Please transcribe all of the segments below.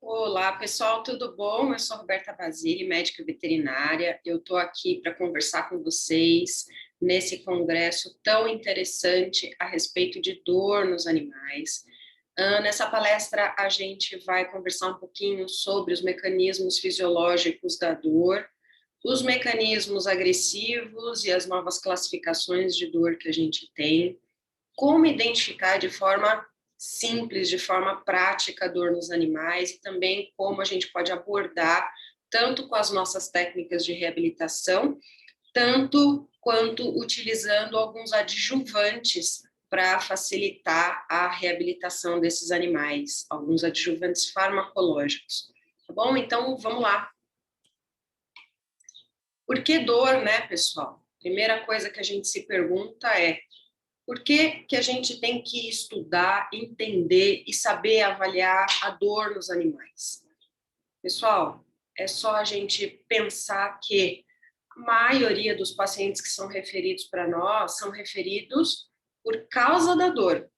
Olá, pessoal, tudo bom? Eu sou Roberta Basile, médica veterinária. Eu estou aqui para conversar com vocês nesse congresso tão interessante a respeito de dor nos animais. Nessa palestra, a gente vai conversar um pouquinho sobre os mecanismos fisiológicos da dor, os mecanismos agressivos e as novas classificações de dor que a gente tem, como identificar de forma simples, de forma prática, a dor nos animais e também como a gente pode abordar tanto com as nossas técnicas de reabilitação, tanto quanto utilizando alguns adjuvantes para facilitar a reabilitação desses animais, alguns adjuvantes farmacológicos. Tá bom? Então, vamos lá. Por que dor, né, pessoal? Primeira coisa que a gente se pergunta é: por que que a gente tem que estudar, entender e saber avaliar a dor nos animais? Pessoal, é só a gente pensar que a maioria dos pacientes que são referidos para nós são referidos por causa da dor.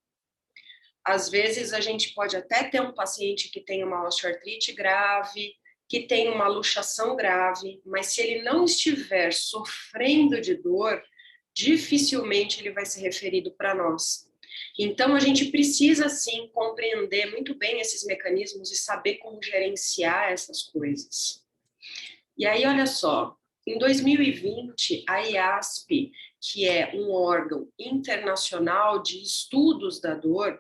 Às vezes a gente pode até ter um paciente que tem uma osteoartrite grave, que tem uma luxação grave, mas se ele não estiver sofrendo de dor, dificilmente ele vai ser referido para nós. Então, a gente precisa, sim, compreender muito bem esses mecanismos e saber como gerenciar essas coisas. E aí, olha só, em 2020, a IASP, que é um órgão internacional de estudos da dor,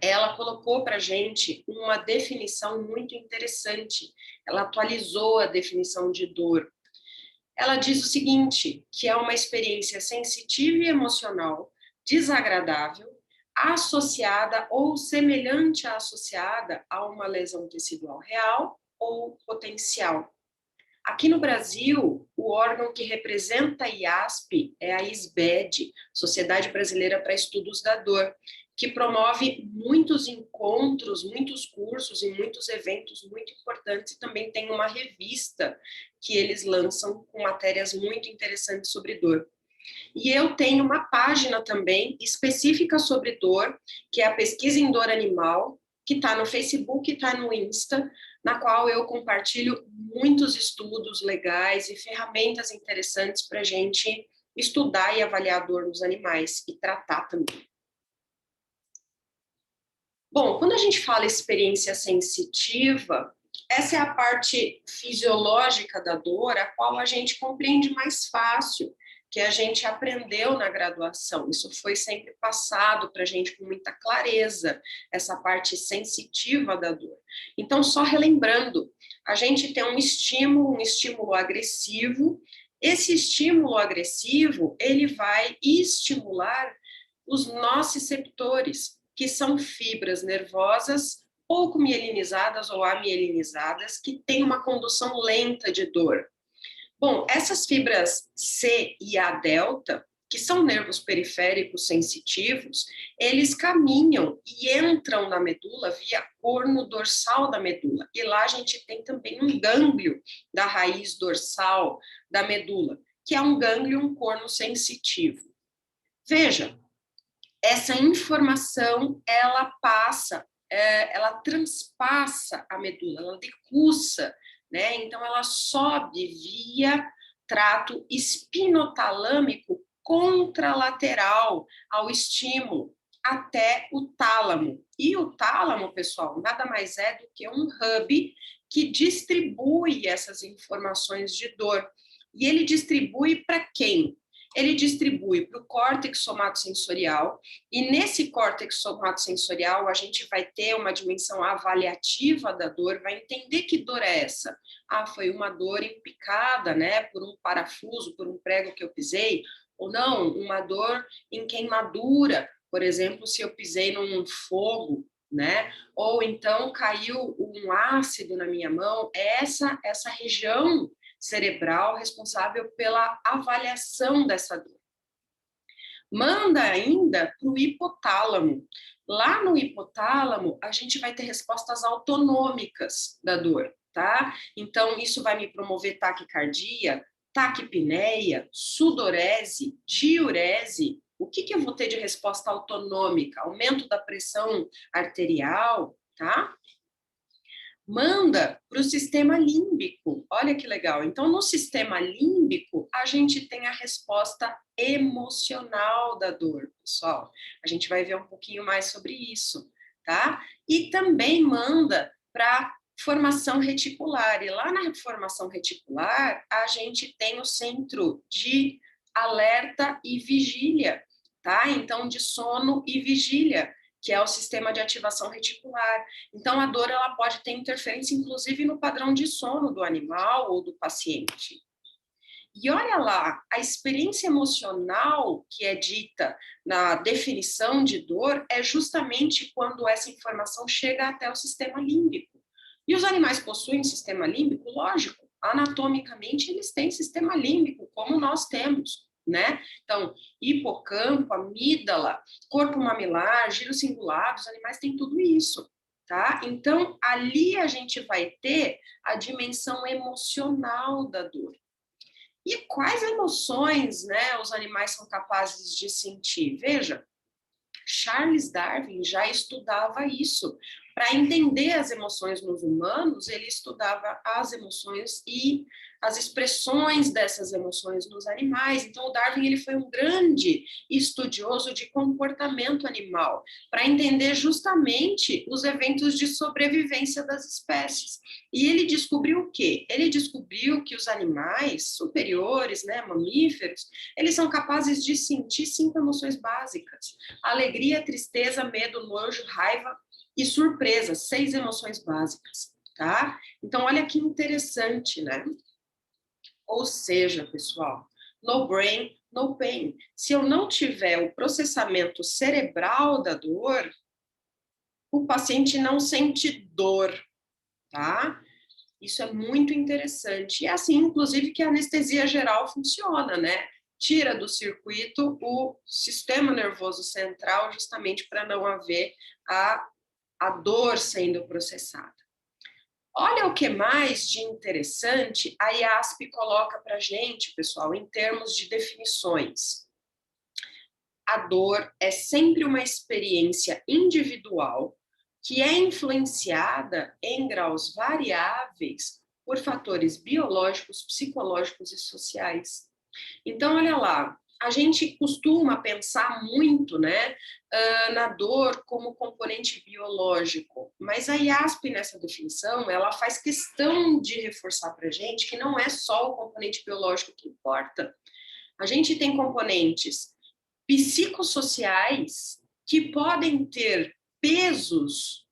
ela colocou para a gente uma definição muito interessante. Ela atualizou a definição de dor. Ela diz o seguinte, que é uma experiência sensitiva e emocional, desagradável, associada ou semelhante à associada a uma lesão tecidual real ou potencial. Aqui no Brasil, o órgão que representa a IASP é a ISBED, Sociedade Brasileira para Estudos da Dor, que promove muitos encontros, muitos cursos e muitos eventos muito importantes, e também tem uma revista que eles lançam com matérias muito interessantes sobre dor. E eu tenho uma página também específica sobre dor, que é a Pesquisa em Dor Animal, que está no Facebook e está no Insta, na qual eu compartilho muitos estudos legais e ferramentas interessantes para a gente estudar e avaliar a dor nos animais e tratar também. Bom, quando a gente fala experiência sensitiva, essa é a parte fisiológica da dor, a qual a gente compreende mais fácil, que a gente aprendeu na graduação. Isso foi sempre passado para a gente com muita clareza, essa parte sensitiva da dor. Então, só relembrando, a gente tem um estímulo agressivo. Esse estímulo agressivo, ele vai estimular os nociceptores, que são fibras nervosas pouco mielinizadas ou amielinizadas, que têm uma condução lenta de dor. Bom, essas fibras C e A delta, que são nervos periféricos sensitivos, eles caminham e entram na medula via corno dorsal da medula. E lá a gente tem também um gânglio da raiz dorsal da medula, que é um gânglio, um corno sensitivo. Veja, essa informação, ela passa, ela transpassa a medula, ela decursa, né? Então, ela sobe via trato espinotalâmico contralateral ao estímulo até o tálamo. E o tálamo, pessoal, nada mais é do que um hub que distribui essas informações de dor. E ele distribui para quem? Ele distribui para o córtex somatosensorial, e nesse córtex somatosensorial a gente vai ter uma dimensão avaliativa da dor, vai entender que dor é essa. Ah, foi uma dor empicada, né, por um parafuso, por um prego que eu pisei, ou não, uma dor em queimadura, por exemplo, se eu pisei num fogo, né, ou então caiu um ácido na minha mão, essa região cerebral responsável pela avaliação dessa dor. Manda ainda para o hipotálamo. Lá no hipotálamo, a gente vai ter respostas autonômicas da dor, tá? Então, isso vai me promover taquicardia, taquipneia, sudorese, diurese. O que eu vou ter de resposta autonômica? Aumento da pressão arterial, tá? manda para o sistema límbico. Olha que legal. Então, no sistema límbico, a gente tem a resposta emocional da dor, pessoal. A gente vai ver um pouquinho mais sobre isso, tá? E também manda para formação reticular. E lá na formação reticular, a gente tem o centro de alerta e vigília, tá? Então, de sono e vigília, que é o sistema de ativação reticular. Então, a dor ela pode ter interferência, inclusive, no padrão de sono do animal ou do paciente. E olha lá, a experiência emocional que é dita na definição de dor é justamente quando essa informação chega até o sistema límbico. E os animais possuem sistema límbico? Lógico, anatomicamente eles têm sistema límbico, como nós temos, né? Então, hipocampo, amígdala, corpo mamilar, giro cingulado, os animais têm tudo isso, tá? Então, ali a gente vai ter a dimensão emocional da dor. E quais emoções, né, os animais são capazes de sentir? Veja, Charles Darwin já estudava isso. Para entender as emoções nos humanos, ele estudava as emoções e as expressões dessas emoções nos animais. Então, o Darwin ele foi um grande estudioso de comportamento animal, para entender justamente os eventos de sobrevivência das espécies. E ele descobriu o quê? Ele descobriu que os animais superiores, né, mamíferos, eles são capazes de sentir 5 emoções básicas: alegria, tristeza, medo, nojo, raiva e surpresa, 6 emoções básicas, tá? Então, olha que interessante, né? Ou seja, pessoal, no brain, no pain. Se eu não tiver o processamento cerebral da dor, o paciente não sente dor, tá? Isso é muito interessante. E é assim, inclusive, que a anestesia geral funciona, né? Tira do circuito o sistema nervoso central, justamente para não haver a dor sendo processada. Olha o que mais de interessante a IASP coloca para a gente, pessoal, em termos de definições. A dor é sempre uma experiência individual que é influenciada em graus variáveis por fatores biológicos, psicológicos e sociais. Então, olha lá, a gente costuma pensar muito, né, na dor como componente biológico, mas a IASP, nessa definição, ela faz questão de reforçar para a gente que não é só o componente biológico que importa. A gente tem componentes psicossociais que podem ter pesos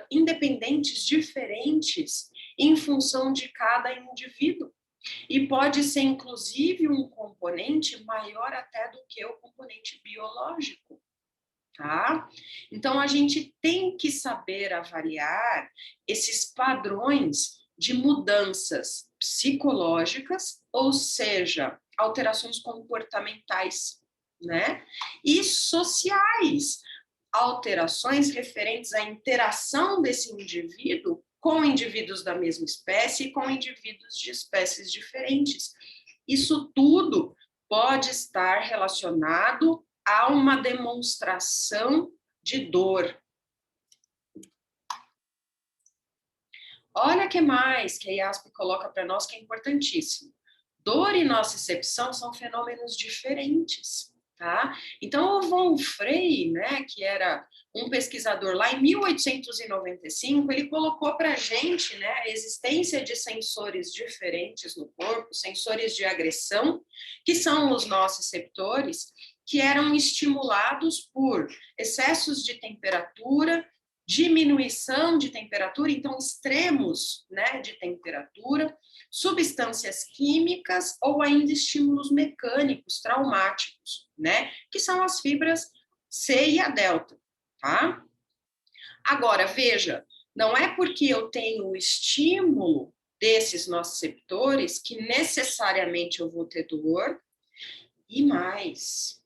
independentes, diferentes, em função de cada indivíduo. E pode ser, inclusive, um componente maior até do que o componente biológico, tá? Então, a gente tem que saber avaliar esses padrões de mudanças psicológicas, ou seja, alterações comportamentais, né? E sociais, alterações referentes à interação desse indivíduo com indivíduos da mesma espécie e com indivíduos de espécies diferentes. Isso tudo pode estar relacionado a uma demonstração de dor. Olha que mais que a IASP coloca para nós que é importantíssimo. Dor e nocicepção são fenômenos diferentes, tá? Então, o von Frey, né, que era um pesquisador lá em 1895, ele colocou para a gente, né, a existência de sensores diferentes no corpo, sensores de agressão, que são os nociceptores, que eram estimulados por excessos de temperatura, diminuição de temperatura, então extremos, né, de temperatura, substâncias químicas ou ainda estímulos mecânicos traumáticos, né, que são as fibras C e a delta, tá? Agora, veja, não é porque eu tenho o estímulo desses nociceptores que necessariamente eu vou ter dor, e mais,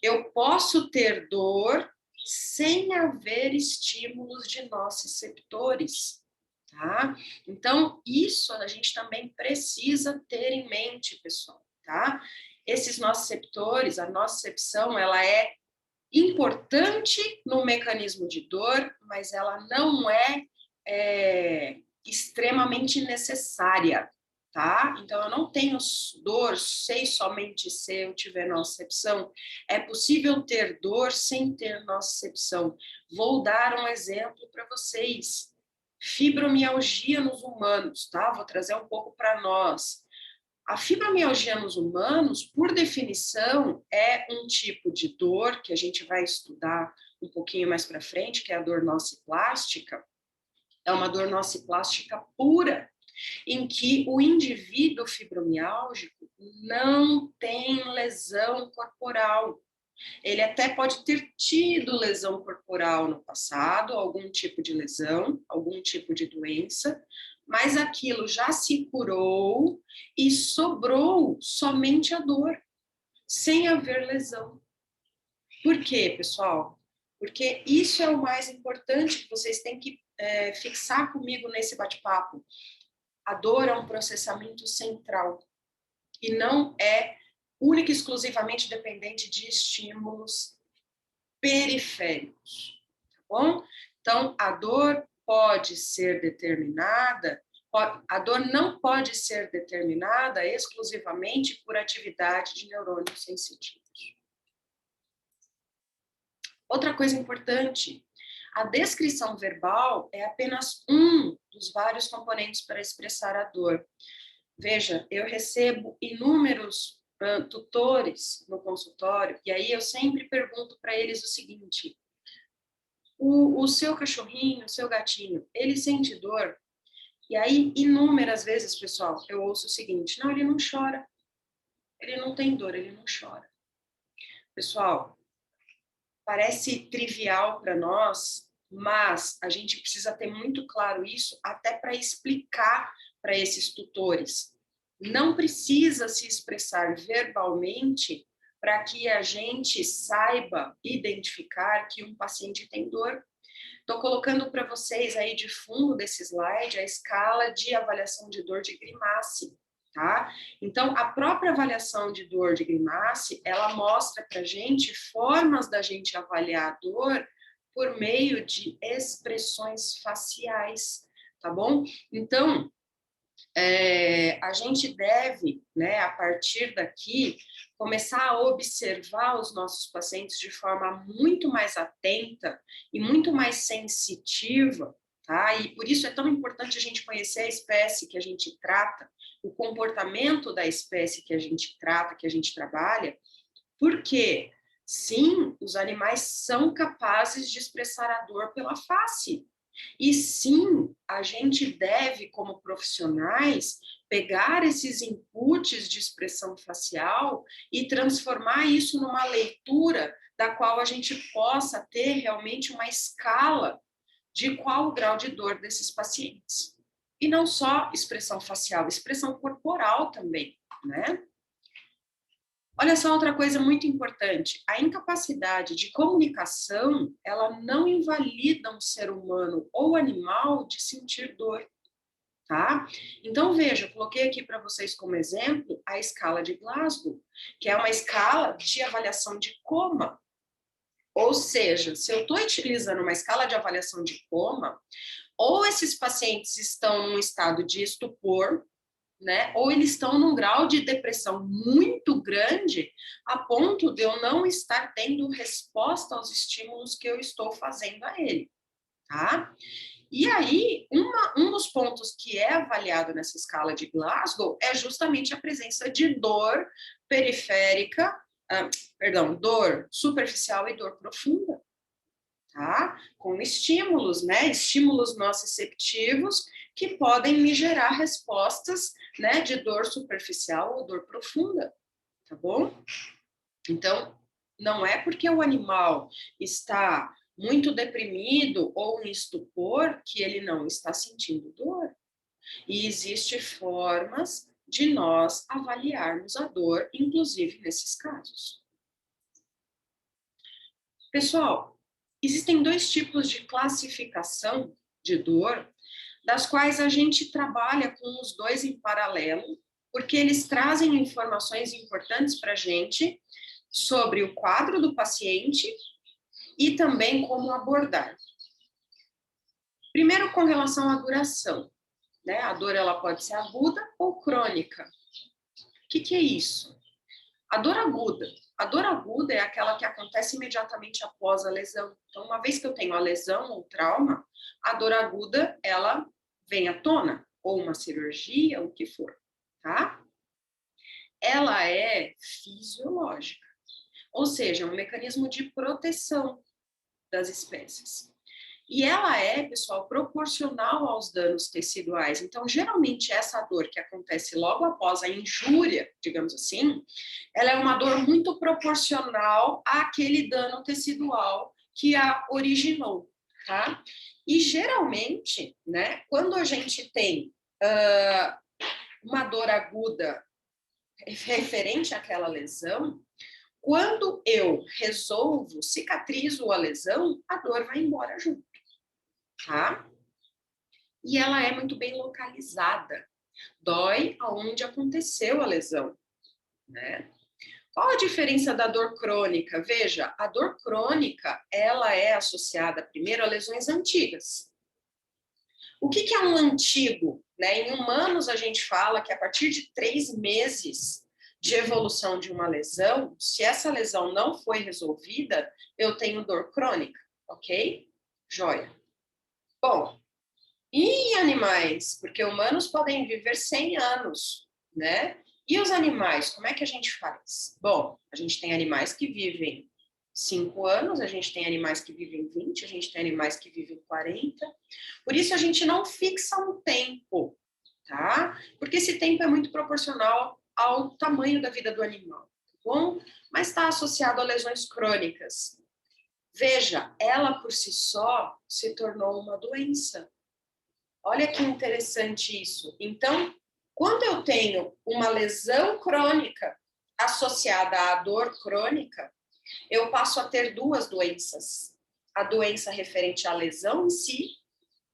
eu posso ter dor sem haver estímulos de nociceptores, tá? Então, isso a gente também precisa ter em mente, pessoal, tá? Esses nociceptores, a nocicepção, ela é importante no mecanismo de dor, mas ela não é extremamente necessária, tá? Então, eu não tenho dor, sei somente se eu tiver nocicepção. É possível ter dor sem ter nocicepção. Vou dar um exemplo para vocês. Fibromialgia nos humanos, tá? Vou trazer um pouco para nós. A fibromialgia nos humanos, por definição, é um tipo de dor que a gente vai estudar um pouquinho mais para frente, que é a dor nociplástica. É uma dor nociplástica pura, em que o indivíduo fibromiálgico não tem lesão corporal. Ele até pode ter tido lesão corporal no passado, algum tipo de lesão, algum tipo de doença, mas aquilo já se curou e sobrou somente a dor, sem haver lesão. Por quê, pessoal? Porque isso é o mais importante que vocês têm que fixar comigo nesse bate-papo. A dor é um processamento central e não é única e exclusivamente dependente de estímulos periféricos, tá bom? Então, a dor pode ser determinada, a dor não pode ser determinada exclusivamente por atividade de neurônios sensitivos. Outra coisa importante, a descrição verbal é apenas um dos vários componentes para expressar a dor. Veja, eu recebo inúmeros tutores no consultório, e aí eu sempre pergunto para eles o seguinte: o seu cachorrinho, o seu gatinho, ele sente dor? E aí, inúmeras vezes, pessoal, eu ouço o seguinte: não, ele não chora, ele não tem dor, ele não chora. Pessoal, parece trivial para nós, mas a gente precisa ter muito claro isso até para explicar para esses tutores. Não precisa se expressar verbalmente para que a gente saiba identificar que um paciente tem dor. Estou colocando para vocês aí de fundo desse slide a escala de avaliação de dor de Grimassi, tá? Então, a própria avaliação de dor de Grimassi, ela mostra para a gente formas da gente avaliar a dor por meio de expressões faciais, tá bom? Então, a gente deve, né, a partir daqui, começar a observar os nossos pacientes de forma muito mais atenta e muito mais sensitiva, tá? E por isso é tão importante a gente conhecer a espécie que a gente trata, o comportamento da espécie que a gente trata, que a gente trabalha, porque, sim, os animais são capazes de expressar a dor pela face. E sim, a gente deve, como profissionais, pegar esses inputs de expressão facial e transformar isso numa leitura da qual a gente possa ter realmente uma escala de qual o grau de dor desses pacientes. E não só expressão facial, expressão corporal também, né? Olha só outra coisa muito importante, a incapacidade de comunicação, ela não invalida um ser humano ou animal de sentir dor, tá? Então, veja, eu coloquei aqui para vocês como exemplo a escala de Glasgow, que é uma escala de avaliação de coma. Ou seja, se eu estou utilizando uma escala de avaliação de coma, ou esses pacientes estão num estado de estupor, né? Ou eles estão num grau de depressão muito grande, a ponto de eu não estar tendo resposta aos estímulos que eu estou fazendo a ele, tá? E aí, um dos pontos que é avaliado nessa escala de Glasgow é justamente a presença de dor periférica, dor superficial e dor profunda, tá? Com estímulos, né? Estímulos nociceptivos que podem me gerar respostas, né, de dor superficial ou dor profunda, tá bom? Então, não é porque o animal está muito deprimido ou em estupor que ele não está sentindo dor. E existem formas de nós avaliarmos a dor, inclusive nesses casos. Pessoal, existem dois tipos de classificação de dor, das quais a gente trabalha com os dois em paralelo, porque eles trazem informações importantes para a gente sobre o quadro do paciente e também como abordar. Primeiro, com relação à duração, né? A dor ela pode ser aguda ou crônica. O que é isso? A dor aguda. A dor aguda é aquela que acontece imediatamente após a lesão. Então, uma vez que eu tenho a lesão ou trauma, a dor aguda, ela vem à tona, ou uma cirurgia, o que for, tá? Ela é fisiológica, ou seja, um mecanismo de proteção das espécies. E ela é, pessoal, proporcional aos danos teciduais. Então, geralmente, essa dor que acontece logo após a injúria, digamos assim, ela é uma dor muito proporcional àquele dano tecidual que a originou, tá? E, geralmente, né, quando a gente tem uma dor aguda referente àquela lesão, quando eu resolvo, cicatrizo a lesão, a dor vai embora junto. Tá? E ela é muito bem localizada. Dói aonde aconteceu a lesão, né? Qual a diferença da dor crônica? Veja, a dor crônica, ela é associada primeiro a lesões antigas. O que é um antigo? Né? Em humanos, a gente fala que a partir de 3 meses de evolução de uma lesão, se essa lesão não foi resolvida, eu tenho dor crônica, ok? Joia. Bom, e em animais? Porque humanos podem viver 100 anos, né? E os animais, como é que a gente faz? Bom, a gente tem animais que vivem 5 anos, a gente tem animais que vivem 20, a gente tem animais que vivem 40. Por isso a gente não fixa um tempo, tá? Porque esse tempo é muito proporcional ao tamanho da vida do animal, tá bom? Mas está associado a lesões crônicas. Veja, ela por si só se tornou uma doença. Olha que interessante isso. Então, quando eu tenho uma lesão crônica associada à dor crônica, eu passo a ter 2 doenças. A doença referente à lesão em si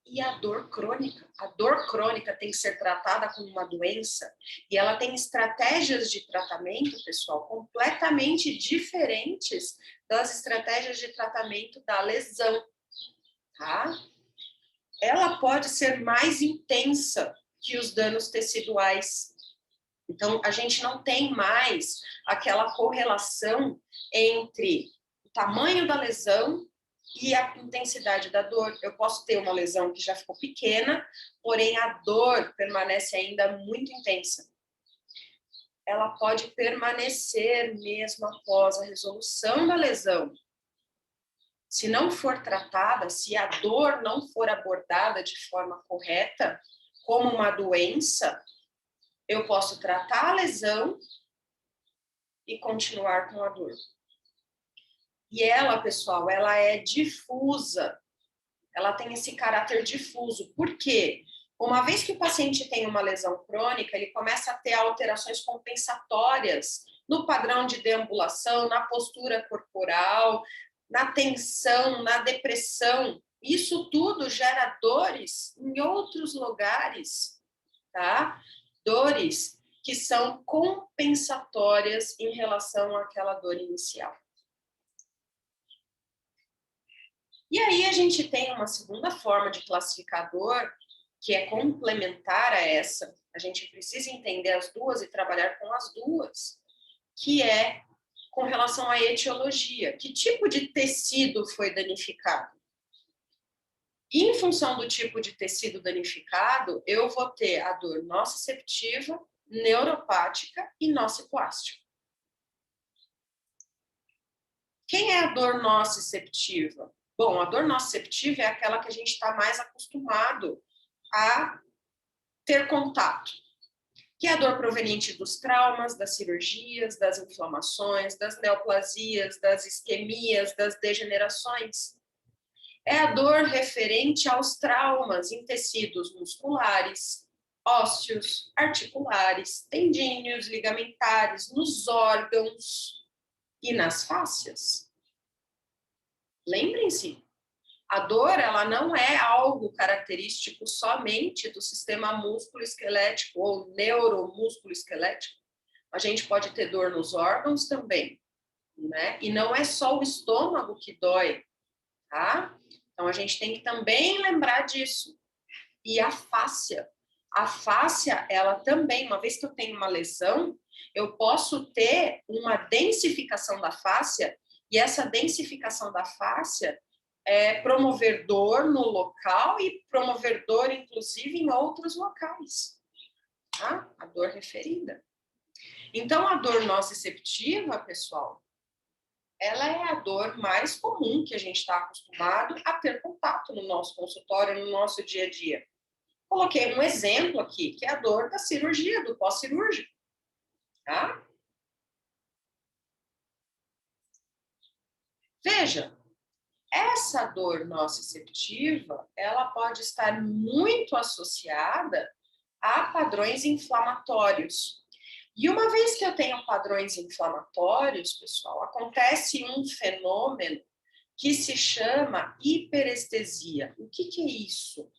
e a dor crônica. A dor crônica tem que ser tratada como uma doença e ela tem estratégias de tratamento, pessoal, completamente diferentes das estratégias de tratamento da lesão, tá? Ela pode ser mais intensa que os danos teciduais. Então, a gente não tem mais aquela correlação entre o tamanho da lesão e a intensidade da dor. Eu posso ter uma lesão que já ficou pequena, porém a dor permanece ainda muito intensa. Ela pode permanecer mesmo após a resolução da lesão. Se não for tratada, se a dor não for abordada de forma correta, como uma doença, eu posso tratar a lesão e continuar com a dor. E ela, pessoal, ela é difusa. Ela tem esse caráter difuso. Por quê? Uma vez que o paciente tem uma lesão crônica, ele começa a ter alterações compensatórias no padrão de deambulação, na postura corporal, na tensão, na depressão. Isso tudo gera dores em outros lugares, tá? Dores que são compensatórias em relação àquela dor inicial. E aí a gente tem uma segunda forma de classificar dor, que é complementar a essa. A gente precisa entender as duas e trabalhar com as duas, que é com relação à etiologia. Que tipo de tecido foi danificado? E em função do tipo de tecido danificado, eu vou ter a dor nociceptiva, neuropática e nociplástica. Quem é a dor nociceptiva? Bom, a dor nociceptiva é aquela que a gente está mais acostumado a ter contato, que é a dor proveniente dos traumas, das cirurgias, das inflamações, das neoplasias, das isquemias, das degenerações. É a dor referente aos traumas em tecidos musculares, ósseos, articulares, tendíneos, ligamentares, nos órgãos e nas fáscias. Lembrem-se, a dor ela não é algo característico somente do sistema músculo-esquelético ou neuromúsculo-esquelético. A gente pode ter dor nos órgãos também, né? E não é só o estômago que dói, tá? Então, a gente tem que também lembrar disso. E a fáscia. A fáscia, ela também, uma vez que eu tenho uma lesão, eu posso ter uma densificação da fáscia, e essa densificação da fáscia é promover dor no local e promover dor, inclusive, em outros locais. Tá? A dor referida. Então, a dor nociceptiva, pessoal, ela é a dor mais comum que a gente está acostumado a ter contato no nosso consultório, no nosso dia a dia. Coloquei um exemplo aqui, que é a dor da cirurgia, do pós-cirúrgico. Tá? Veja, essa dor nociceptiva, ela pode estar muito associada a padrões inflamatórios. E uma vez que eu tenho padrões inflamatórios, pessoal, acontece um fenômeno que se chama hiperestesia. O que é isso?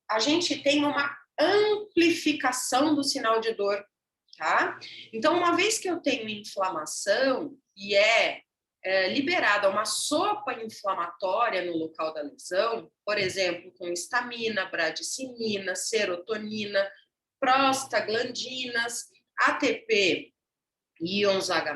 A gente tem uma amplificação do sinal de dor, tá? Então, uma vez que eu tenho inflamação e liberada uma sopa inflamatória no local da lesão, por exemplo, com histamina, bradicinina, serotonina, prostaglandinas, ATP, íons H+,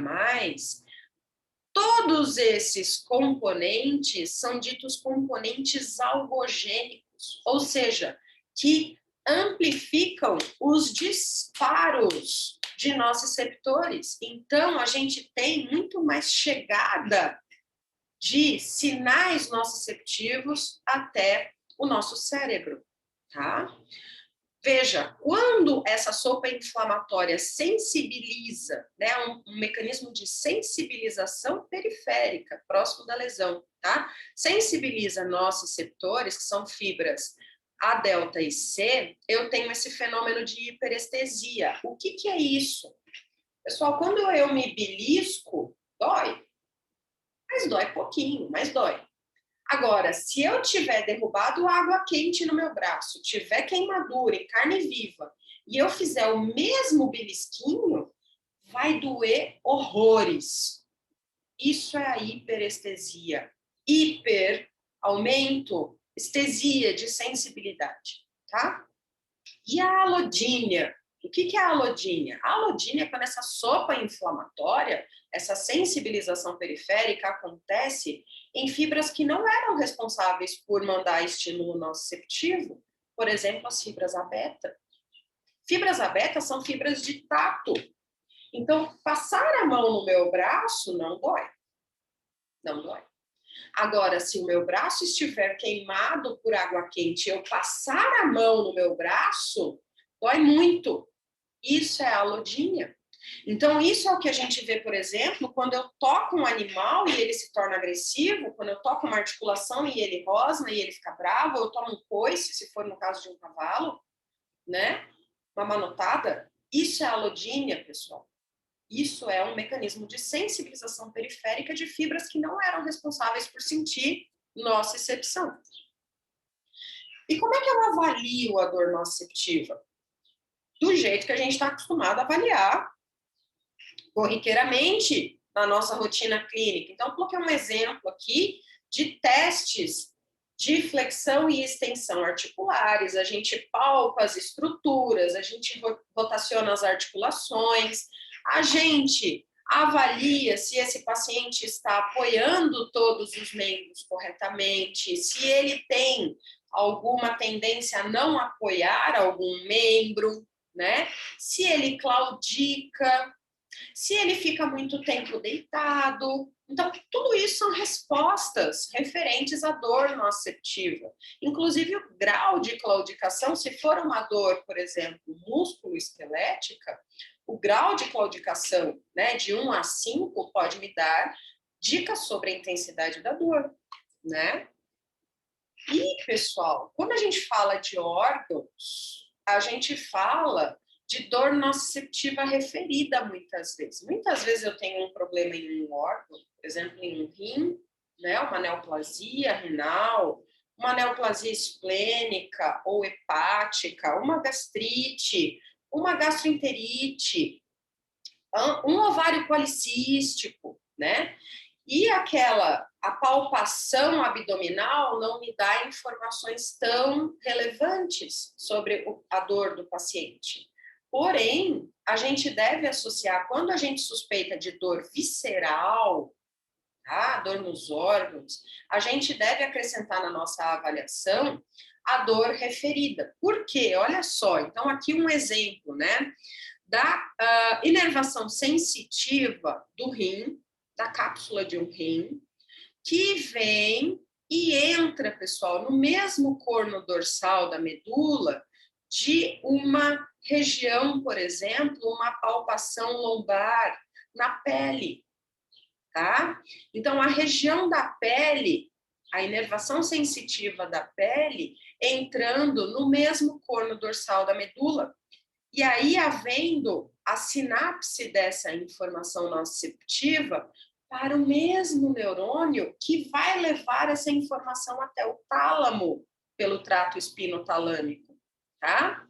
todos esses componentes são ditos componentes algogênicos, ou seja, que amplificam os disparos de nociceptores. Então, a gente tem muito mais chegada de sinais nociceptivos até o nosso cérebro, tá? Veja, quando essa sopa inflamatória sensibiliza, né, um mecanismo de sensibilização periférica, próximo da lesão, tá? Sensibiliza nociceptores, que são fibras A, delta e C, eu tenho esse fenômeno de hiperestesia. O que é isso? Pessoal, quando eu me belisco, dói. Mas dói pouquinho, mas dói. Agora, se eu tiver derrubado água quente no meu braço, tiver queimadura em carne viva, e eu fizer o mesmo belisquinho, vai doer horrores. Isso é a hiperestesia. Hiper, aumento, estesia de sensibilidade, tá? E a alodínia? O que é a alodínia? A alodínia é quando essa sopa inflamatória, essa sensibilização periférica acontece em fibras que não eram responsáveis por mandar estímulo nociceptivo, por exemplo, as fibras A beta. Fibras A beta são fibras de tato. Então, passar a mão no meu braço não dói. Não dói. Agora, se o meu braço estiver queimado por água quente e eu passar a mão no meu braço, dói muito. Isso é alodínia. Então, isso é o que a gente vê, por exemplo, quando eu toco um animal e ele se torna agressivo, quando eu toco uma articulação e ele rosna e ele fica bravo, eu tomo um coice, se for no caso de um cavalo, né? Uma manotada. Isso é alodínia, pessoal. Isso é um mecanismo de sensibilização periférica de fibras que não eram responsáveis por sentir nocicepção. E como é que eu avalio a dor nociceptiva? Do jeito que a gente está acostumado a avaliar corriqueiramente na nossa rotina clínica. Então, coloquei um exemplo aqui de testes de flexão e extensão articulares. A gente palpa as estruturas, a gente rotaciona as articulações, a gente avalia se esse paciente está apoiando todos os membros corretamente, se ele tem alguma tendência a não apoiar algum membro, né? Se ele claudica, se ele fica muito tempo deitado. Então, tudo isso são respostas referentes à dor nociceptiva. Inclusive, o grau de claudicação, se for uma dor, por exemplo, músculo-esquelética, o grau de claudicação, né, de 1 a 5 pode me dar dicas sobre a intensidade da dor, né? E, pessoal, quando a gente fala de órgãos, a gente fala de dor nociceptiva referida muitas vezes. Muitas vezes eu tenho um problema em um órgão, por exemplo, em um rim, né, uma neoplasia renal, uma neoplasia esplênica ou hepática, uma gastrite, uma gastroenterite, um ovário policístico, né? E a palpação abdominal não me dá informações tão relevantes sobre a dor do paciente. Porém, a gente deve associar, quando a gente suspeita de dor visceral, tá? Dor nos órgãos, a gente deve acrescentar na nossa avaliação a dor referida. Por quê? Olha só, então aqui um exemplo, né? Da inervação sensitiva do rim, da cápsula de um rim, que vem e entra, pessoal, no mesmo corno dorsal da medula de uma região, por exemplo, uma palpação lombar na pele, tá? Então, a região da pele, a inervação sensitiva da pele, entrando no mesmo corno dorsal da medula, e aí havendo a sinapse dessa informação nociceptiva para o mesmo neurônio que vai levar essa informação até o tálamo pelo trato espinotalâmico, tá?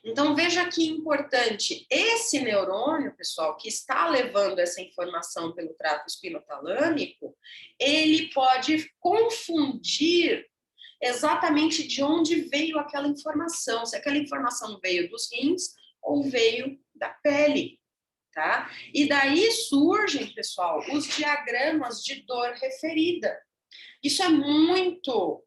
Então, veja que importante, esse neurônio, pessoal, que está levando essa informação pelo trato espinotalâmico, ele pode confundir exatamente de onde veio aquela informação, se aquela informação veio dos rins ou veio da pele, tá? E daí surgem, pessoal, os diagramas de dor referida. Isso é muito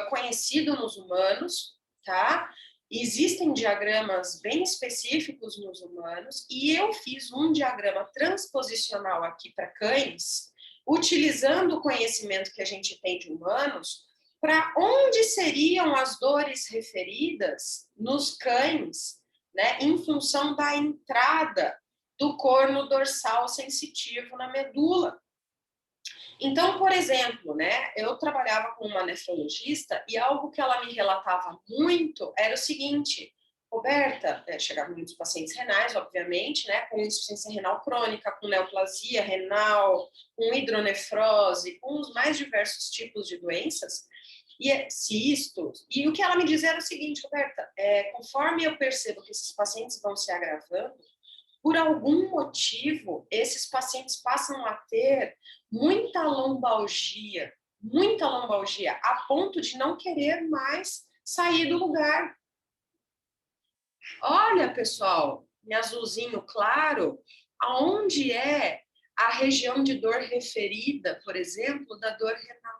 conhecido nos humanos, tá? Existem diagramas bem específicos nos humanos e eu fiz um diagrama transposicional aqui para cães, utilizando o conhecimento que a gente tem de humanos, para onde seriam as dores referidas nos cães, né, em função da entrada do corno dorsal sensitivo na medula. Então, por exemplo, né, eu trabalhava com uma nefrologista e algo que ela me relatava muito era o seguinte: Roberta, chegavam muitos pacientes renais, obviamente, né, com insuficiência renal crônica, com neoplasia renal, com hidronefrose, com os mais diversos tipos de doenças, e cistos. E o que ela me dizia era o seguinte: Roberta, conforme eu percebo que esses pacientes vão se agravando, por algum motivo, esses pacientes passam a ter muita lombalgia, a ponto de não querer mais sair do lugar. Olha, pessoal, em azulzinho claro, aonde é a região de dor referida, por exemplo, da dor renal.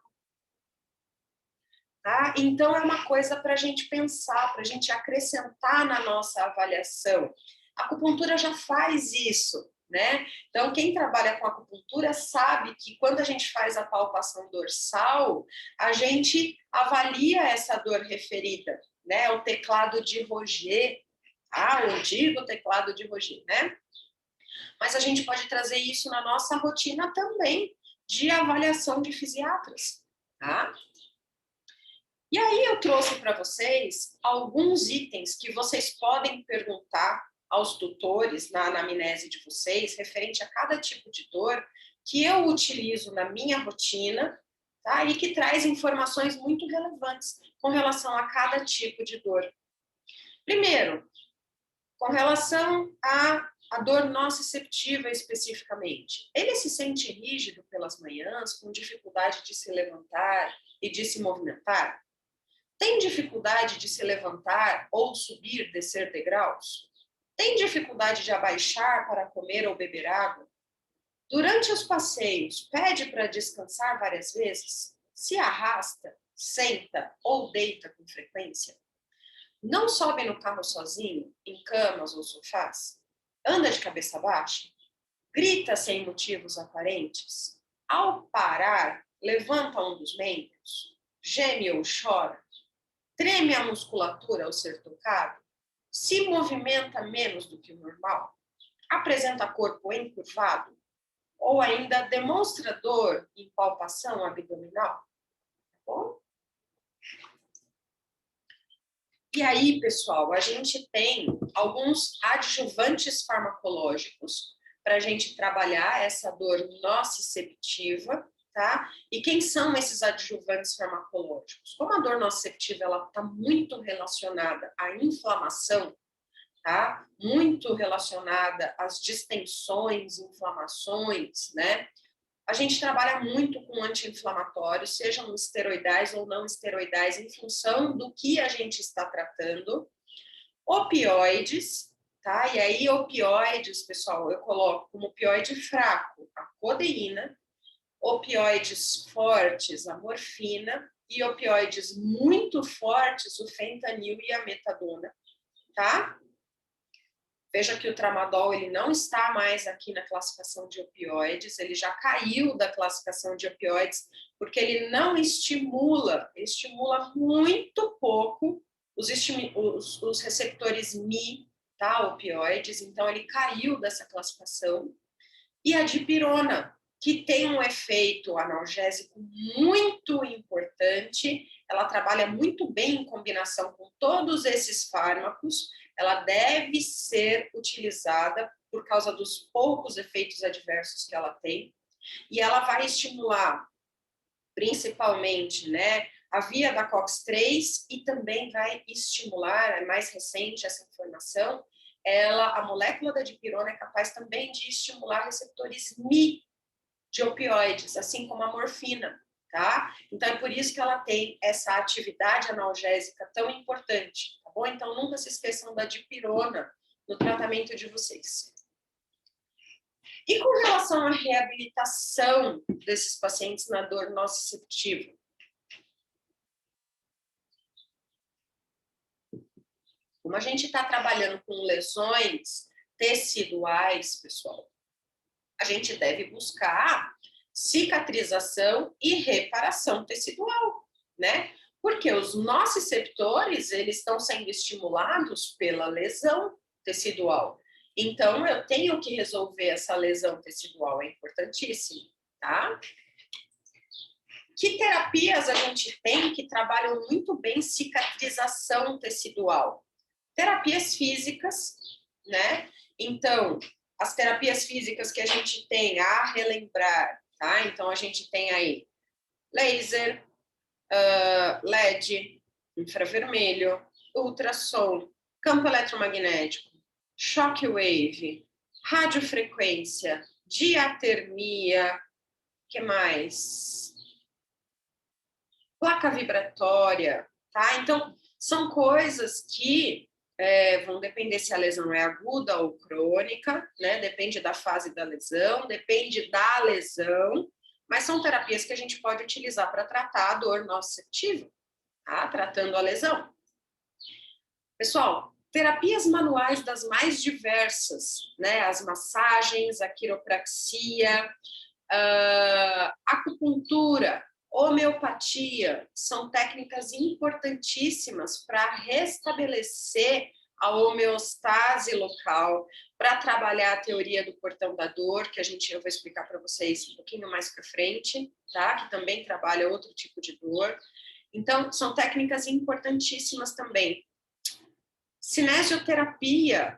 Tá? Então, é uma coisa para a gente pensar, para a gente acrescentar na nossa avaliação. A acupuntura já faz isso, né? Então, quem trabalha com acupuntura sabe que quando a gente faz a palpação dorsal, a gente avalia essa dor referida, né? O teclado de Roget, eu digo teclado de Roget, né? Mas a gente pode trazer isso na nossa rotina também de avaliação de fisiatras, tá? E aí eu trouxe para vocês alguns itens que vocês podem perguntar aos tutores na anamnese de vocês, referente a cada tipo de dor, que eu utilizo na minha rotina, tá? E que traz informações muito relevantes com relação a cada tipo de dor. Primeiro, com relação à dor nociceptiva especificamente. Ele se sente rígido pelas manhãs, com dificuldade de se levantar e de se movimentar? Tem dificuldade de se levantar ou subir, descer degraus? Tem dificuldade de abaixar para comer ou beber água? Durante os passeios, pede para descansar várias vezes? Se arrasta, senta ou deita com frequência? Não sobe no carro sozinho, em camas ou sofás? Anda de cabeça baixa? Grita sem motivos aparentes? Ao parar, levanta um dos membros? Geme ou chora? Treme a musculatura ao ser tocado? Se movimenta menos do que o normal? Apresenta corpo encurvado? Ou ainda demonstra dor em palpação abdominal? Tá bom? E aí, pessoal, a gente tem alguns adjuvantes farmacológicos para a gente trabalhar essa dor nociceptiva, tá? E quem são esses adjuvantes farmacológicos? Como a dor nociceptiva ela está muito relacionada à inflamação, tá? Muito relacionada às distensões, inflamações, né? A gente trabalha muito com anti-inflamatórios, sejam esteroidais ou não esteroidais, em função do que a gente está tratando. Opioides, tá? E aí, opioides, pessoal, eu coloco como opioide fraco a codeína, opioides fortes, a morfina, e opioides muito fortes, o fentanil e a metadona, tá? Veja que o tramadol ele não está mais aqui na classificação de opioides, ele já caiu da classificação de opioides, porque ele não estimula, ele estimula muito pouco os receptores Mi, tá? Opioides, então ele caiu dessa classificação. E a dipirona, que tem um efeito analgésico muito importante, ela trabalha muito bem em combinação com todos esses fármacos, ela deve ser utilizada por causa dos poucos efeitos adversos que ela tem, e ela vai estimular, principalmente, né, a via da COX-3 e também vai estimular, é mais recente essa informação, a molécula da dipirona é capaz também de estimular receptores Mi de opioides, assim como a morfina, tá? Então, é por isso que ela tem essa atividade analgésica tão importante, tá bom? Então, nunca se esqueçam da dipirona no tratamento de vocês. E com relação à reabilitação desses pacientes na dor nociceptiva? Como a gente está trabalhando com lesões teciduais, pessoal, a gente deve buscar cicatrização e reparação tecidual, né? Porque os nociceptores, eles estão sendo estimulados pela lesão tecidual. Então, eu tenho que resolver essa lesão tecidual, é importantíssimo, tá? Que terapias a gente tem que trabalham muito bem cicatrização tecidual? Terapias físicas, né? Então, as terapias físicas que a gente tem a relembrar, tá? Então, a gente tem aí laser, LED, infravermelho, ultrassom, campo eletromagnético, shockwave, radiofrequência, diatermia, que mais? Placa vibratória, tá? Então, são coisas que vão depender se a lesão é aguda ou crônica, né? Depende da fase da lesão, depende da lesão, mas são terapias que a gente pode utilizar para tratar a dor nociceptiva, tá? Tratando a lesão. Pessoal, terapias manuais das mais diversas, né? As massagens, a quiropraxia, acupuntura, homeopatia, são técnicas importantíssimas para restabelecer a homeostase local, para trabalhar a teoria do portão da dor, que eu vou explicar para vocês um pouquinho mais para frente, tá? Que também trabalha outro tipo de dor. Então, são técnicas importantíssimas também. Cinesioterapia,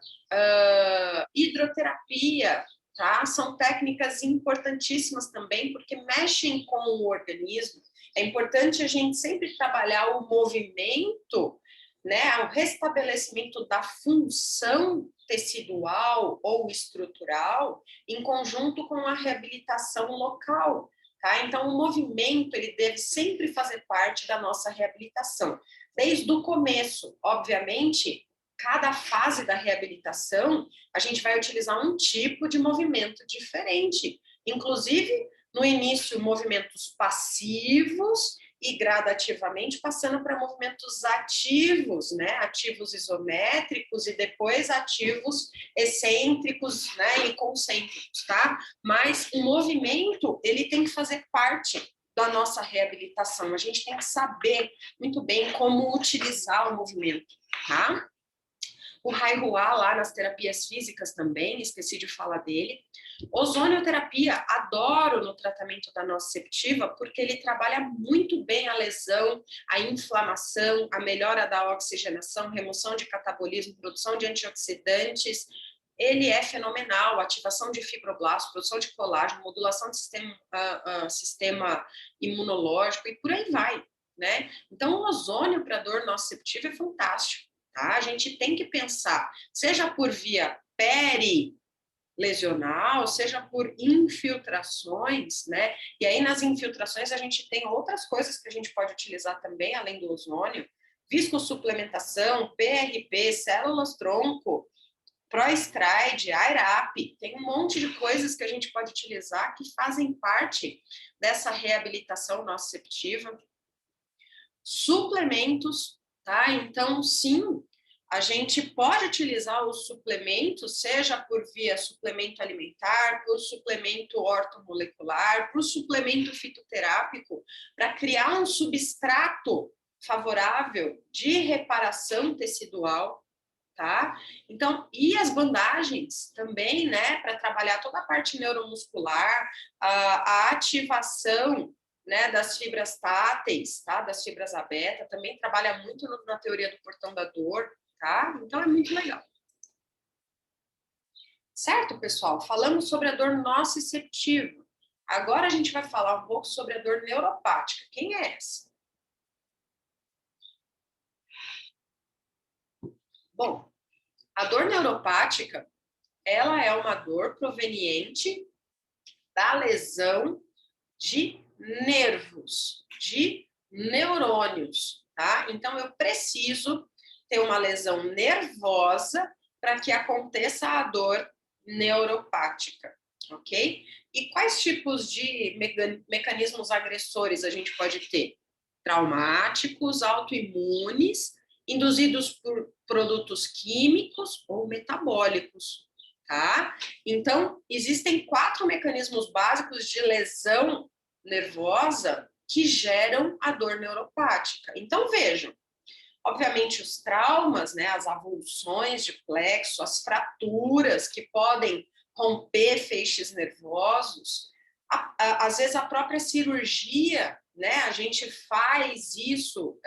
hidroterapia, tá? São técnicas importantíssimas também, porque mexem com o organismo. É importante a gente sempre trabalhar o movimento, né? O restabelecimento da função tecidual ou estrutural em conjunto com a reabilitação local, tá? Então, o movimento, ele deve sempre fazer parte da nossa reabilitação. Desde o começo, obviamente, cada fase da reabilitação, a gente vai utilizar um tipo de movimento diferente. Inclusive, no início, movimentos passivos e gradativamente passando para movimentos ativos, né? Ativos isométricos e depois ativos excêntricos, né? E concêntricos, tá? Mas o movimento, ele tem que fazer parte da nossa reabilitação. A gente tem que saber muito bem como utilizar o movimento, tá? O Haihuá lá nas terapias físicas também, esqueci de falar dele. Ozonioterapia, adoro no tratamento da nociceptiva, porque ele trabalha muito bem a lesão, a inflamação, a melhora da oxigenação, remoção de catabolismo, produção de antioxidantes. Ele é fenomenal, ativação de fibroblastos, produção de colágeno, modulação do sistema imunológico e por aí vai, né? Então, o ozônio para dor nociceptiva é fantástico. Tá? A gente tem que pensar, seja por via lesional, seja por infiltrações, né? E aí nas infiltrações a gente tem outras coisas que a gente pode utilizar também, além do ozônio, viscossuplementação, PRP, células-tronco, ProStride, AirUp, tem um monte de coisas que a gente pode utilizar que fazem parte dessa reabilitação nociceptiva. Suplementos, tá? Então, sim, a gente pode utilizar os suplementos, seja por via suplemento alimentar, por suplemento ortomolecular, por suplemento fitoterápico, para criar um substrato favorável de reparação tecidual, tá? Então, e as bandagens também, né, para trabalhar toda a parte neuromuscular, a ativação, né, das fibras táteis, tá? Das fibras beta, também trabalha muito na teoria do portão da dor, tá? Então, é muito legal. Certo, pessoal? Falamos sobre a dor nociceptiva. Agora a gente vai falar um pouco sobre a dor neuropática. Quem é essa? Bom, a dor neuropática, ela é uma dor proveniente da lesão de nervos, de neurônios, tá? Então, eu preciso ter uma lesão nervosa para que aconteça a dor neuropática, ok? E quais tipos de mecanismos agressores a gente pode ter? Traumáticos, autoimunes, induzidos por produtos químicos ou metabólicos, tá? Então, existem 4 mecanismos básicos de lesão nervosa que geram a dor neuropática. Então, vejam, obviamente os traumas, né, as avulsões de plexo, as fraturas que podem romper feixes nervosos, às vezes a própria cirurgia, né, a gente faz isso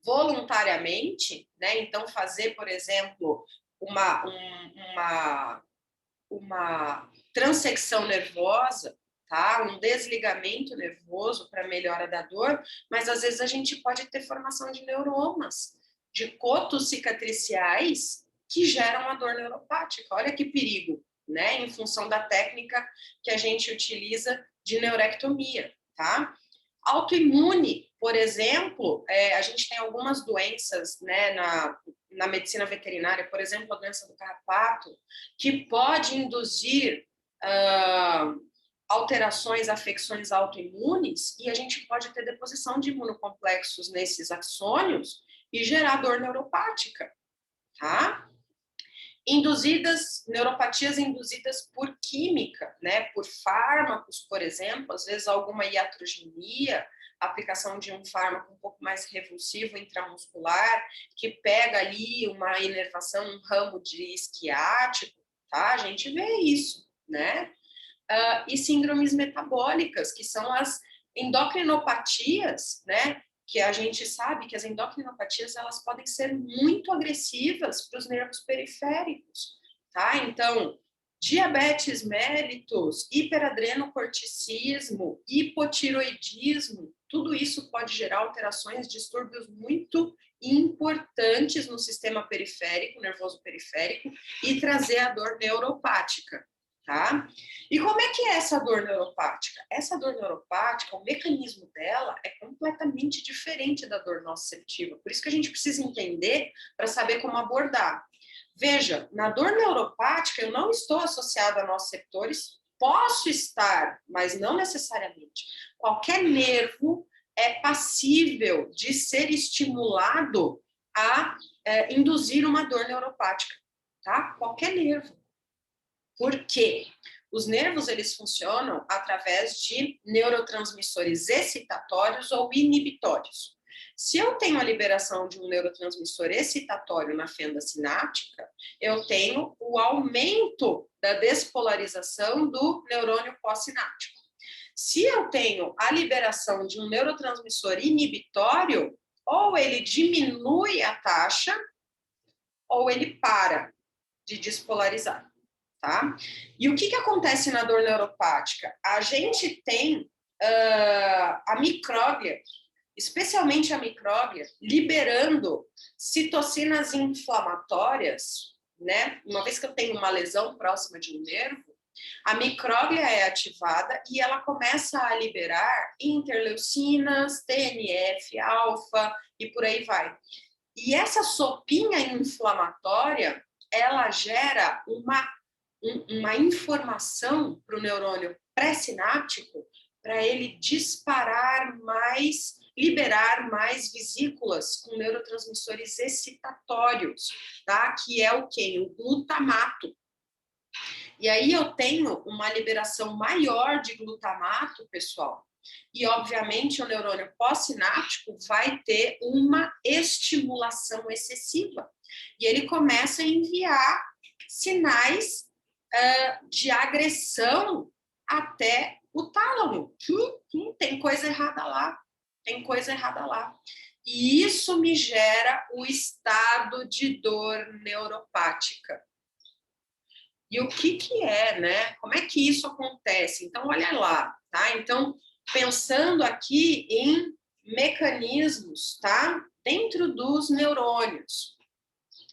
voluntariamente, né, então fazer, por exemplo, uma transecção nervosa, tá? Um desligamento nervoso para melhora da dor, mas às vezes a gente pode ter formação de neuromas, de cotos cicatriciais que geram a dor neuropática. Olha que perigo, né? Em função da técnica que a gente utiliza de neurectomia, tá? Autoimune, por exemplo, a gente tem algumas doenças, né, na medicina veterinária, por exemplo, a doença do carrapato, que pode induzir alterações, afecções autoimunes, e a gente pode ter deposição de imunocomplexos nesses axônios e gerar dor neuropática, tá? Neuropatias induzidas por química, né, por fármacos, por exemplo, às vezes alguma iatrogenia, aplicação de um fármaco um pouco mais revulsivo intramuscular, que pega ali uma inervação, um ramo de isquiático, tá? A gente vê isso, né? E síndromes metabólicas, que são as endocrinopatias, né? Que a gente sabe que as endocrinopatias elas podem ser muito agressivas para os nervos periféricos, tá? Então, diabetes mellitus, hiperadrenocorticismo, hipotiroidismo, tudo isso pode gerar alterações, distúrbios muito importantes no sistema periférico, nervoso periférico, e trazer a dor neuropática, tá? E como é que é essa dor neuropática? Essa dor neuropática, o mecanismo dela é completamente diferente da dor nociceptiva. Por isso que a gente precisa entender para saber como abordar. Veja, na dor neuropática eu não estou associada a nociceptores, posso estar, mas não necessariamente. Qualquer nervo é passível de ser estimulado a induzir uma dor neuropática, tá? Qualquer nervo. Por quê? Os nervos, eles funcionam através de neurotransmissores excitatórios ou inibitórios. Se eu tenho a liberação de um neurotransmissor excitatório na fenda sináptica, eu tenho o aumento da despolarização do neurônio pós-sináptico. Se eu tenho a liberação de um neurotransmissor inibitório, ou ele diminui a taxa, ou ele para de despolarizar. Tá? E o que acontece na dor neuropática? A gente tem a micróglia, especialmente a micróglia, liberando citocinas inflamatórias né? Uma vez que eu tenho uma lesão próxima de um nervo, a micróglia é ativada e ela começa a liberar interleucinas, TNF, alfa e por aí vai. E essa sopinha inflamatória, ela gera uma informação para o neurônio pré-sináptico para ele disparar mais, liberar mais vesículas com neurotransmissores excitatórios, tá? Que é o quê? O glutamato. E aí eu tenho uma liberação maior de glutamato, pessoal. E, obviamente, o neurônio pós-sináptico vai ter uma estimulação excessiva. E ele começa a enviar sinais de agressão até o tálamo. Tem coisa errada lá. Tem coisa errada lá. E isso me gera o estado de dor neuropática. E o que é, né? Como é que isso acontece? Então, olha lá, tá? Então, pensando aqui em mecanismos, tá? Dentro dos neurônios.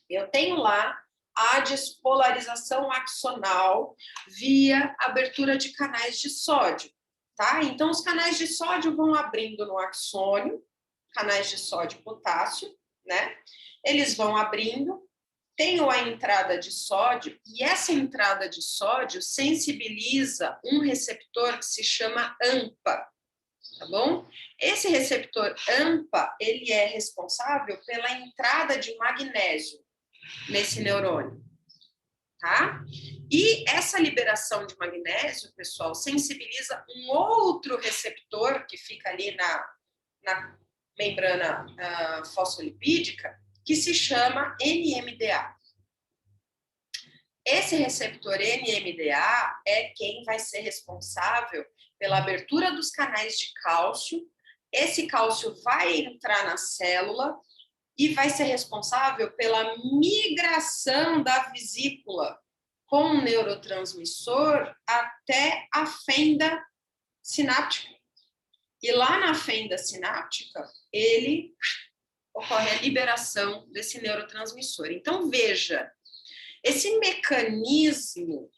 Eu tenho lá a despolarização axonal via abertura de canais de sódio, tá? Então, os canais de sódio vão abrindo no axônio, canais de sódio e potássio, né? Eles vão abrindo, tenho a entrada de sódio, e essa entrada de sódio sensibiliza um receptor que se chama AMPA, tá bom? Esse receptor AMPA, ele é responsável pela entrada de magnésio nesse neurônio, tá? E essa liberação de magnésio, pessoal, sensibiliza um outro receptor que fica ali na membrana fosfolipídica, que se chama NMDA. Esse receptor NMDA é quem vai ser responsável pela abertura dos canais de cálcio. Esse cálcio vai entrar na célula e vai ser responsável pela migração da vesícula com o neurotransmissor até a fenda sináptica. E lá na fenda sináptica, ocorre a liberação desse neurotransmissor. Então, veja, esse mecanismo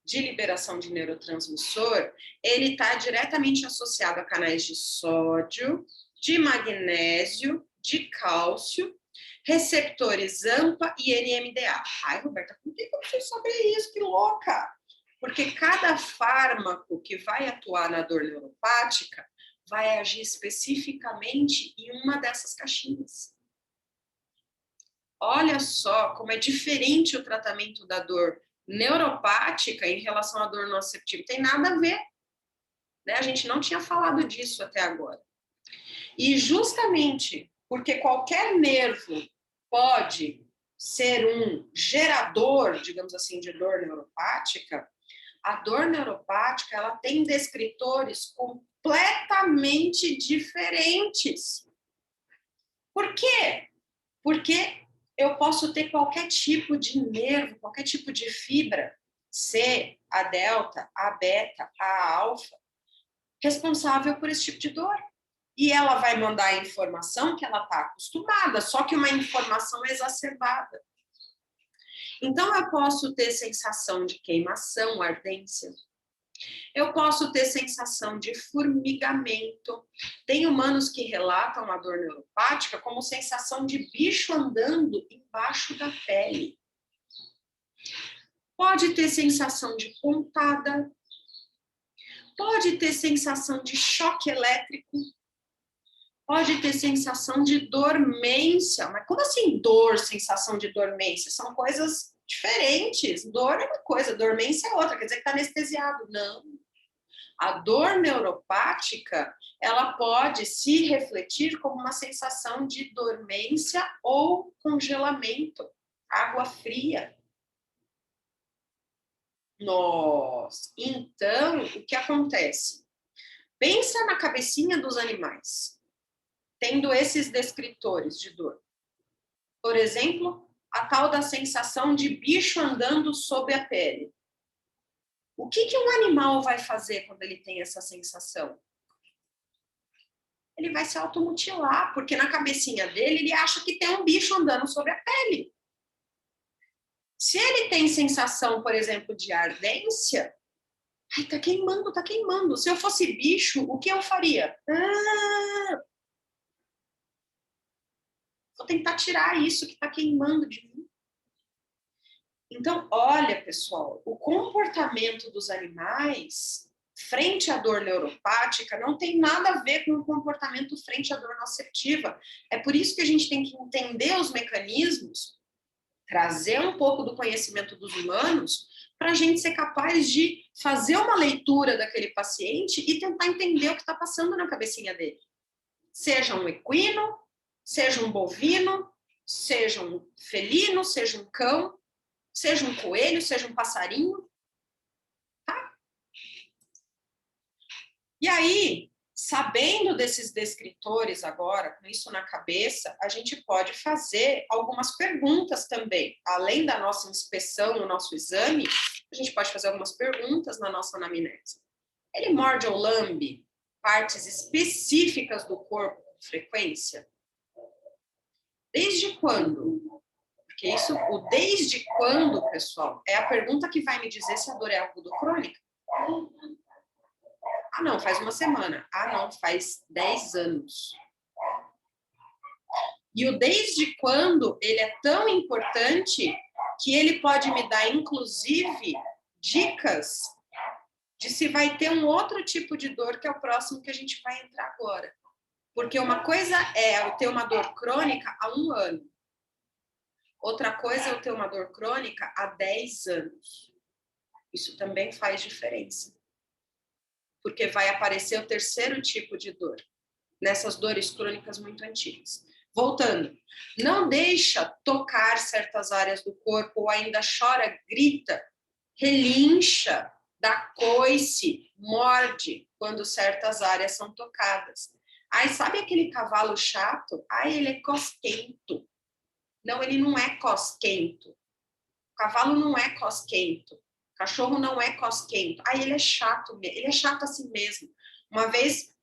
de liberação de neurotransmissor, ele está diretamente associado a canais de sódio, de magnésio, de cálcio, receptores AMPA e NMDA. Ai, Roberta, por que eu preciso saber isso? Que louca! Porque cada fármaco que vai atuar na dor neuropática vai agir especificamente em uma dessas caixinhas. Olha só como é diferente o tratamento da dor neuropática em relação à dor nociceptiva. Tem nada a ver, né? A gente não tinha falado disso até agora. E justamente porque qualquer nervo pode ser um gerador, digamos assim, de dor neuropática, a dor neuropática, ela tem descritores completamente diferentes. Por quê? Porque eu posso ter qualquer tipo de nervo, qualquer tipo de fibra, C, a delta, a beta, a alfa, responsável por esse tipo de dor. E ela vai mandar a informação que ela está acostumada, só que uma informação exacerbada. Então, eu posso ter sensação de queimação, ardência. Eu posso ter sensação de formigamento. Tem humanos que relatam a dor neuropática como sensação de bicho andando embaixo da pele. Pode ter sensação de pontada. Pode ter sensação de choque elétrico. Pode ter sensação de dormência. Mas como assim dor, sensação de dormência? São coisas diferentes. Dor é uma coisa, dormência é outra. Quer dizer que está anestesiado. Não. A dor neuropática, ela pode se refletir como uma sensação de dormência ou congelamento, água fria. Nossa, então, o que acontece? Pensa na cabecinha dos animais, tendo esses descritores de dor. Por exemplo, a tal da sensação de bicho andando sob a pele. O que um animal vai fazer quando ele tem essa sensação? Ele vai se automutilar, porque na cabecinha dele ele acha que tem um bicho andando sobre a pele. Se ele tem sensação, por exemplo, de ardência, ai, tá queimando, tá queimando. Se eu fosse bicho, o que eu faria? Vou tentar tirar isso que tá queimando de mim. Então, olha, pessoal, o comportamento dos animais frente à dor neuropática não tem nada a ver com o comportamento frente à dor nociceptiva. É por isso que a gente tem que entender os mecanismos, trazer um pouco do conhecimento dos humanos, para a gente ser capaz de fazer uma leitura daquele paciente e tentar entender o que está passando na cabecinha dele. Seja um equino, seja um bovino, seja um felino, seja um cão, seja um coelho, seja um passarinho, tá? E aí, sabendo desses descritores agora, com isso na cabeça, a gente pode fazer algumas perguntas também. Além da nossa inspeção, no nosso exame, a gente pode fazer algumas perguntas na nossa anamnese. Ele morde ou lambe partes específicas do corpo com frequência? Desde quando? Porque isso, o desde quando, pessoal, é a pergunta que vai me dizer se a dor é aguda ou crônica. Ah, não, faz uma semana. Ah, não, faz 10 anos. E o desde quando, ele é tão importante que ele pode me dar, inclusive, dicas de se vai ter um outro tipo de dor, que é o próximo que a gente vai entrar agora. Porque uma coisa é eu ter uma dor crônica há 1 ano. Outra coisa é eu ter uma dor crônica há 10 anos. Isso também faz diferença. Porque vai aparecer o terceiro tipo de dor, nessas dores crônicas muito antigas. Voltando, não deixa tocar certas áreas do corpo, ou ainda chora, grita, relincha, dá coice, morde, quando certas áreas são tocadas. Ai, sabe aquele cavalo chato? Ai, ele é cosquento. Não, ele não é cosquento. O cavalo não é cosquento. O cachorro não é cosquento. Ai, ele é chato, ele é chato assim mesmo. Uma vez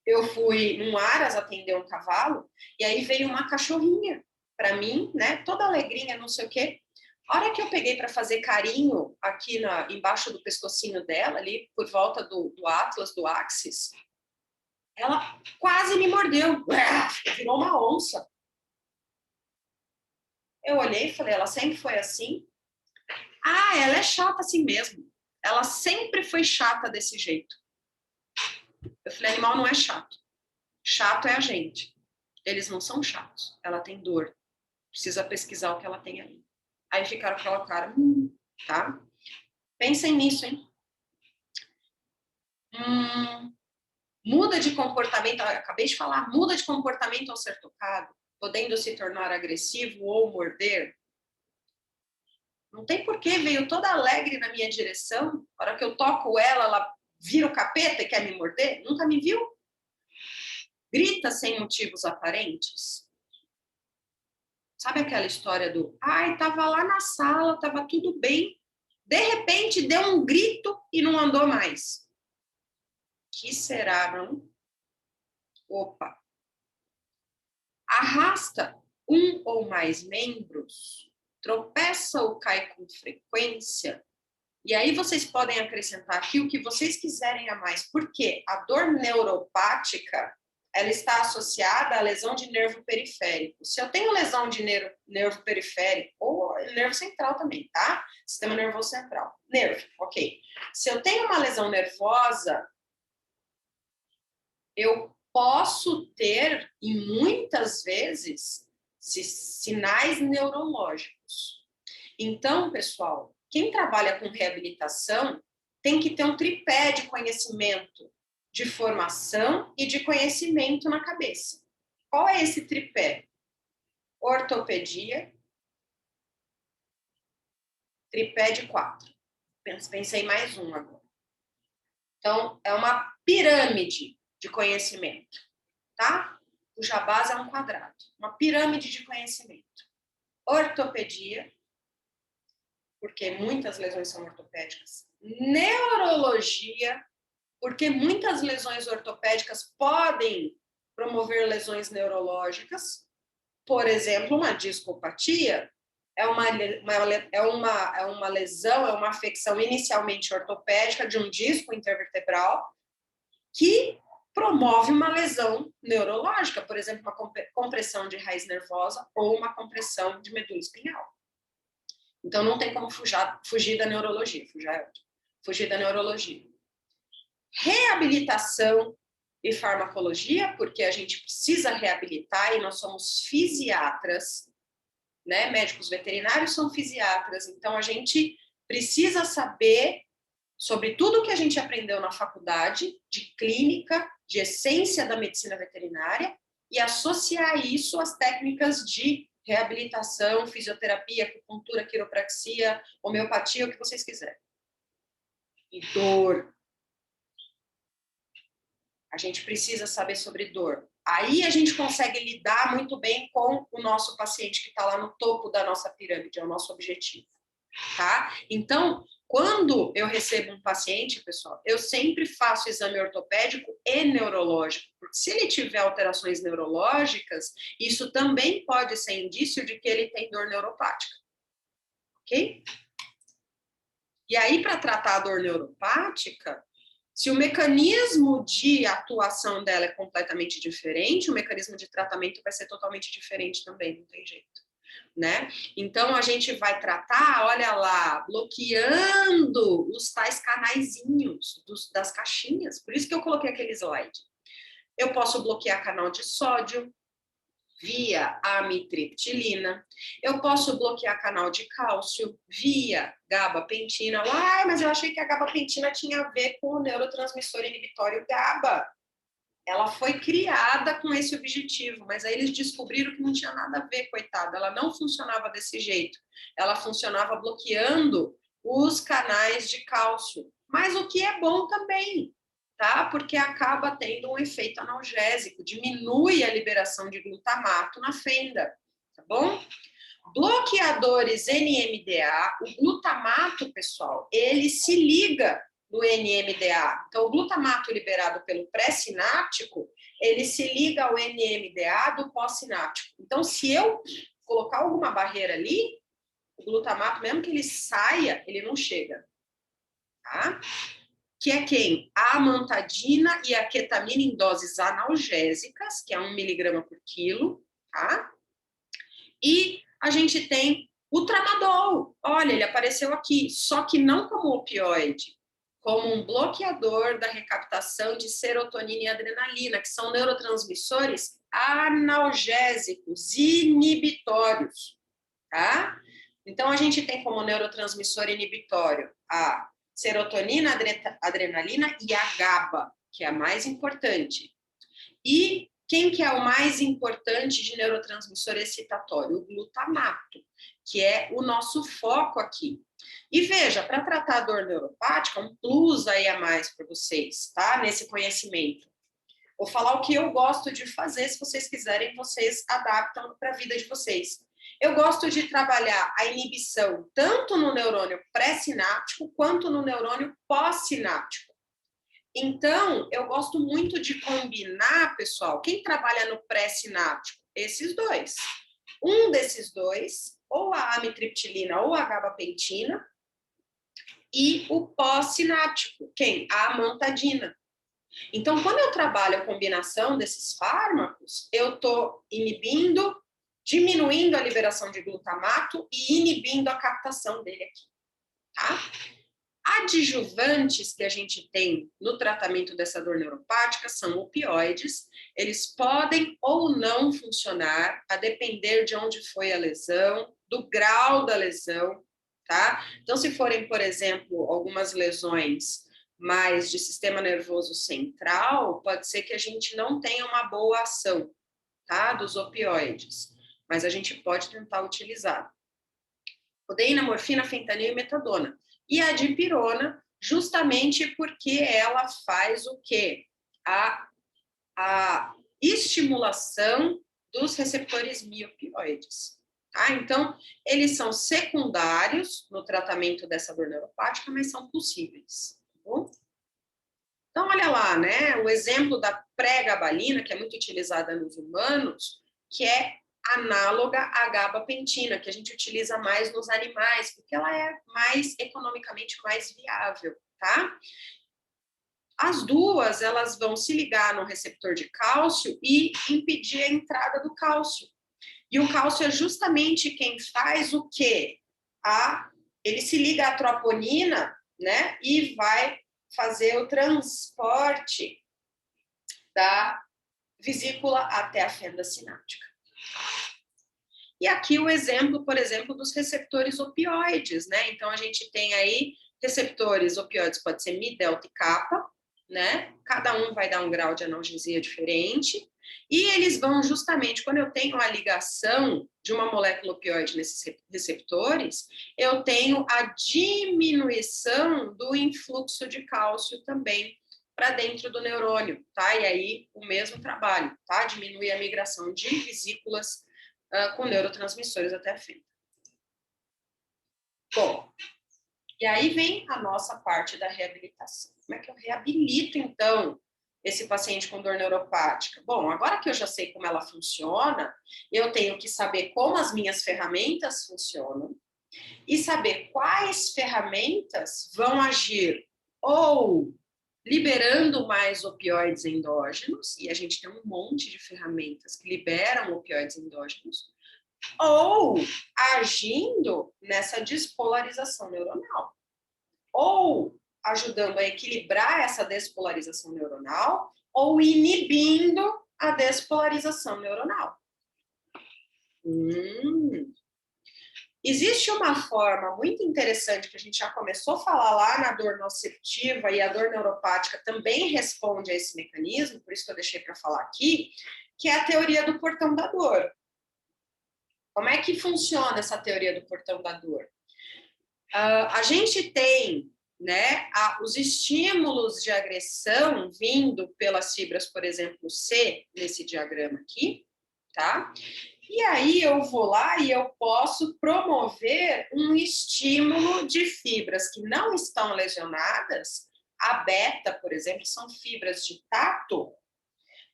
eu fui num Aras atender um cavalo, e aí veio uma cachorrinha para mim, né, toda alegrinha, não sei o quê. A hora que eu peguei para fazer carinho aqui embaixo do pescocinho dela, ali por volta do Atlas, do Axis, ela quase me mordeu, virou uma onça. Eu olhei e falei, ela sempre foi assim? Ah, ela é chata assim mesmo. Ela sempre foi chata desse jeito. Eu falei, animal não é chato. Chato é a gente. Eles não são chatos. Ela tem dor. Precisa pesquisar o que ela tem ali. Aí ficaram com aquela cara, tá? Pensem nisso, hein? Muda de comportamento, acabei de falar, muda de comportamento ao ser tocado, podendo se tornar agressivo ou morder. Não tem porquê, veio toda alegre na minha direção, na hora que eu toco ela, ela vira o capeta e quer me morder? Nunca me viu? Grita sem motivos aparentes. Sabe aquela história do, ai, tava lá na sala, tava tudo bem, de repente deu um grito e não andou mais. Que será, não? Opa. Arrasta um ou mais membros, tropeça ou cai com frequência. E aí vocês podem acrescentar aqui o que vocês quiserem a mais, porque a dor neuropática, ela está associada à lesão de nervo periférico. Se eu tenho lesão de nervo periférico, ou nervo central também, tá? Sistema nervoso central. Nervo, ok. Se eu tenho uma lesão nervosa, eu posso ter, e muitas vezes, sinais neurológicos. Então, pessoal, quem trabalha com reabilitação tem que ter um tripé de conhecimento, de formação e de conhecimento na cabeça. Qual é esse tripé? Ortopedia, tripé de 4. Pensei mais um agora. Então, é uma pirâmide de conhecimento, tá? Cuja base é um quadrado. Uma pirâmide de conhecimento. Ortopedia, porque muitas lesões são ortopédicas. Neurologia, porque muitas lesões ortopédicas podem promover lesões neurológicas. Por exemplo, uma discopatia é uma lesão, é uma afecção inicialmente ortopédica de um disco intervertebral que promove uma lesão neurológica, por exemplo, uma compressão de raiz nervosa ou uma compressão de medula espinhal. Então, não tem como fugir da neurologia, fugir da neurologia. Reabilitação e farmacologia, porque a gente precisa reabilitar e nós somos fisiatras, né? Médicos veterinários são fisiatras, então a gente precisa saber sobre tudo que a gente aprendeu na faculdade de clínica, de essência da medicina veterinária e associar isso às técnicas de reabilitação, fisioterapia, acupuntura, quiropraxia, homeopatia, o que vocês quiserem. E dor. A gente precisa saber sobre dor. Aí a gente consegue lidar muito bem com o nosso paciente que está lá no topo da nossa pirâmide, é o nosso objetivo, tá? Então, quando eu recebo um paciente, pessoal, eu sempre faço exame ortopédico e neurológico, porque se ele tiver alterações neurológicas, isso também pode ser indício de que ele tem dor neuropática, ok? E aí, para tratar a dor neuropática, se o mecanismo de atuação dela é completamente diferente, o mecanismo de tratamento vai ser totalmente diferente também, não tem jeito, né? Então, a gente vai tratar, olha lá, bloqueando os tais canaizinhos das caixinhas. Por isso que eu coloquei aquele slide. Eu posso bloquear canal de sódio via amitriptilina. Eu posso bloquear canal de cálcio via gabapentina. Uai, mas eu achei que a gabapentina tinha a ver com o neurotransmissor inibitório GABA. Ela foi criada com esse objetivo, mas aí eles descobriram que não tinha nada a ver, coitada. Ela não funcionava desse jeito. Ela funcionava bloqueando os canais de cálcio. Mas o que é bom também, tá? Porque acaba tendo um efeito analgésico, diminui a liberação de glutamato na fenda, tá bom? Bloqueadores NMDA, o glutamato, pessoal, ele se liga no NMDA. Então, o glutamato liberado pelo pré-sináptico, ele se liga ao NMDA do pós-sináptico. Então, se eu colocar alguma barreira ali, o glutamato, mesmo que ele saia, ele não chega, tá? Que é quem? A amantadina e a ketamina em doses analgésicas, que é 1 miligrama por quilo, tá? E a gente tem o tramadol. Olha, ele apareceu aqui, só que não como opioide, como um bloqueador da recaptação de serotonina e adrenalina, que são neurotransmissores analgésicos, inibitórios, tá? Então, a gente tem como neurotransmissor inibitório a serotonina, adrenalina e a GABA, que é a mais importante. E quem que é o mais importante de neurotransmissor excitatório? O glutamato, que é o nosso foco aqui. E veja, para tratar a dor neuropática, um plus aí a mais para vocês, tá? Nesse conhecimento. Vou falar o que eu gosto de fazer, se vocês quiserem, vocês adaptam para a vida de vocês. Eu gosto de trabalhar a inibição tanto no neurônio pré-sináptico quanto no neurônio pós-sináptico. Então, eu gosto muito de combinar, pessoal, quem trabalha no pré-sináptico? Esses dois. Um desses dois, ou a amitriptilina ou a gabapentina, e o pós-sináptico, quem? A amantadina. Então, quando eu trabalho a combinação desses fármacos, eu estou inibindo, diminuindo a liberação de glutamato e inibindo a captação dele aqui, tá? Adjuvantes que a gente tem no tratamento dessa dor neuropática são opioides. Eles podem ou não funcionar, a depender de onde foi a lesão, do grau da lesão, tá? Então, se forem, por exemplo, algumas lesões mais de sistema nervoso central, pode ser que a gente não tenha uma boa ação, tá? Dos opioides, mas a gente pode tentar utilizar. Codeína, morfina, fentanil e metadona. E a dipirona, justamente porque ela faz o quê? A estimulação dos receptores miopioides. Tá? Então, eles são secundários no tratamento dessa dor neuropática, mas são possíveis. Tá bom? Então, olha lá, né? O exemplo da pregabalina, que é muito utilizada nos humanos, que é análoga à gabapentina, que a gente utiliza mais nos animais, porque ela é mais economicamente mais viável, tá? As duas, elas vão se ligar no receptor de cálcio e impedir a entrada do cálcio. E o cálcio é justamente quem faz o quê? Ele se liga à troponina, né? E vai fazer o transporte da vesícula até a fenda sináptica. E aqui o exemplo, por exemplo, dos receptores opioides, né? Então, a gente tem aí receptores opioides, pode ser Mi, delta e kappa, né? Cada um vai dar um grau de analgesia diferente. E eles vão justamente, quando eu tenho a ligação de uma molécula opioide nesses receptores, eu tenho a diminuição do influxo de cálcio também para dentro do neurônio, tá? E aí, o mesmo trabalho, tá? Diminui a migração de vesículas com neurotransmissores até a fenda. Bom, e aí vem a nossa parte da reabilitação. Como é que eu reabilito, então, esse paciente com dor neuropática? Bom, agora que eu já sei como ela funciona, eu tenho que saber como as minhas ferramentas funcionam e saber quais ferramentas vão agir ou liberando mais opioides endógenos, e a gente tem um monte de ferramentas que liberam opioides endógenos, ou agindo nessa despolarização neuronal, ou ajudando a equilibrar essa despolarização neuronal, ou inibindo a despolarização neuronal. Existe uma forma muito interessante que a gente já começou a falar lá na dor nociceptiva, e a dor neuropática também responde a esse mecanismo, por isso que eu deixei para falar aqui, que é a teoria do portão da dor. Como é que funciona essa teoria do portão da dor? A gente tem, né, os estímulos de agressão vindo pelas fibras, por exemplo, C, nesse diagrama aqui, tá? E aí eu vou lá e eu posso promover um estímulo de fibras que não estão lesionadas. A beta, por exemplo, são fibras de tato,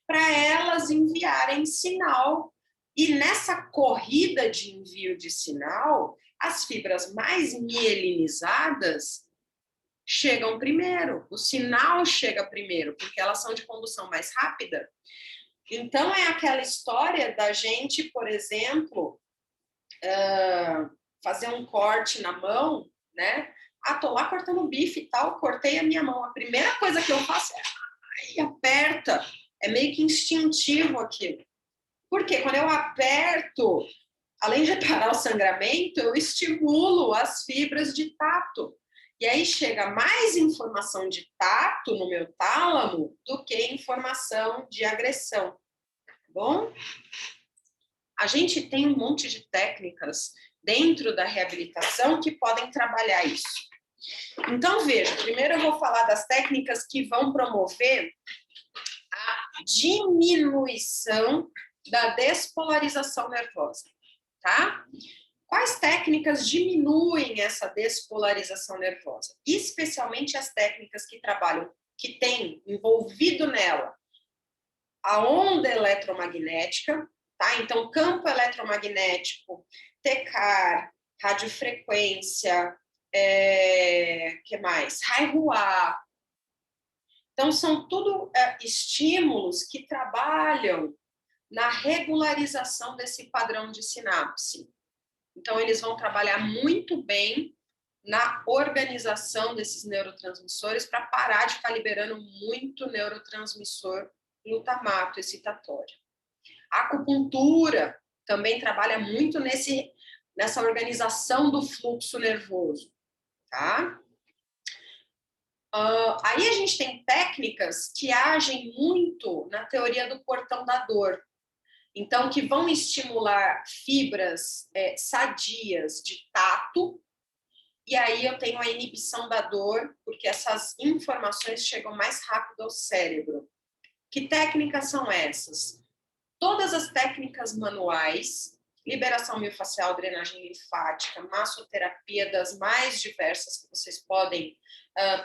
para elas enviarem sinal. E nessa corrida de envio de sinal, as fibras mais mielinizadas chegam primeiro. O sinal chega primeiro, porque elas são de condução mais rápida. Então, é aquela história da gente, por exemplo, fazer um corte na mão, né? Tô lá cortando bife e tal, cortei a minha mão. A primeira coisa que eu faço é aperta. É meio que instintivo aquilo. Porque quando eu aperto, além de parar o sangramento, eu estimulo as fibras de tato. E aí chega mais informação de tato no meu tálamo do que informação de agressão. Tá bom? A gente tem um monte de técnicas dentro da reabilitação que podem trabalhar isso. Então, veja, primeiro eu vou falar das técnicas que vão promover a diminuição da despolarização nervosa, tá? Quais técnicas diminuem essa despolarização nervosa? Especialmente as técnicas que trabalham, que têm envolvido nela a onda eletromagnética, tá? Então, campo eletromagnético, TECAR, radiofrequência, que mais? Haihuá. Então, são tudo estímulos que trabalham na regularização desse padrão de sinapse. Então, eles vão trabalhar muito bem na organização desses neurotransmissores para parar de ficar liberando muito neurotransmissor glutamato excitatório. A acupuntura também trabalha muito nessa organização do fluxo nervoso, tá? Aí a gente tem técnicas que agem muito na teoria do portão da dor. Então, que vão estimular fibras sadias de tato, e aí eu tenho a inibição da dor, porque essas informações chegam mais rápido ao cérebro. Que técnicas são essas? Todas as técnicas manuais, liberação miofascial, drenagem linfática, massoterapia das mais diversas que vocês podem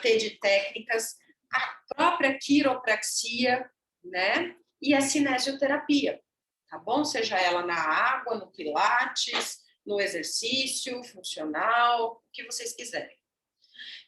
ter de técnicas, a própria quiropraxia, né? E a cinesioterapia. tá bom? Seja ela na água, no pilates, no exercício funcional, o que vocês quiserem.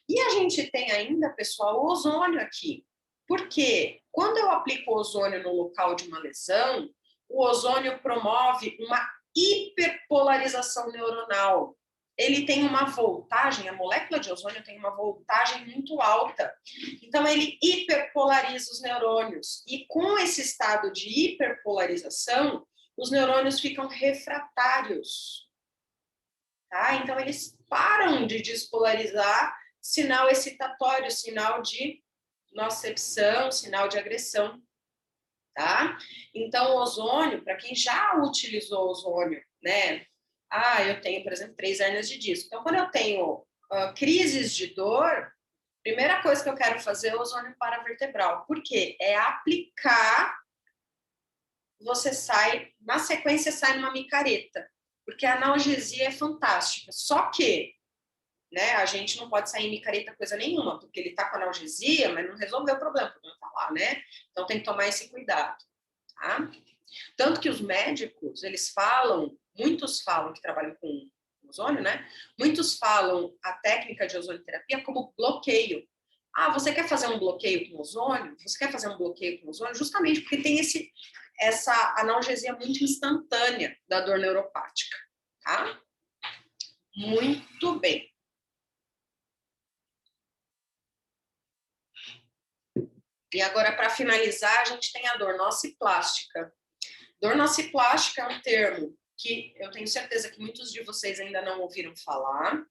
E a gente tem ainda, pessoal, o ozônio aqui. Porque quando eu aplico ozônio no local de uma lesão, o ozônio promove uma hiperpolarização neuronal. Ele tem uma voltagem, a molécula de ozônio tem uma voltagem muito alta. Então, ele hiperpolariza os neurônios. E com esse estado de hiperpolarização, os neurônios ficam refratários. Tá? Então, eles param de despolarizar, sinal excitatório, sinal de nocepção, sinal de agressão, tá? Então, o ozônio, para quem já utilizou ozônio, né? Eu tenho, por exemplo, 3 hérnias de disco. Então, quando eu tenho crises de dor, primeira coisa que eu quero fazer é o ozônio paravertebral. Por quê? É aplicar, você sai, na sequência sai numa micareta, porque a analgesia é fantástica. Só que né? A gente não pode sair em micareta coisa nenhuma, porque ele está com analgesia, mas não resolveu o problema, porque não está lá, né? Então tem que tomar esse cuidado, tá? Tanto que os médicos, eles falam, muitos falam que trabalham com ozônio, né? Muitos falam a técnica de ozonioterapia como bloqueio. Você quer fazer um bloqueio com ozônio? Você quer fazer um bloqueio com ozônio? Justamente porque tem essa analgesia muito instantânea da dor neuropática, tá? Muito bem. E agora, para finalizar, a gente tem a dor nociplástica. Dor nociplástica é um termo que eu tenho certeza que muitos de vocês ainda não ouviram falar.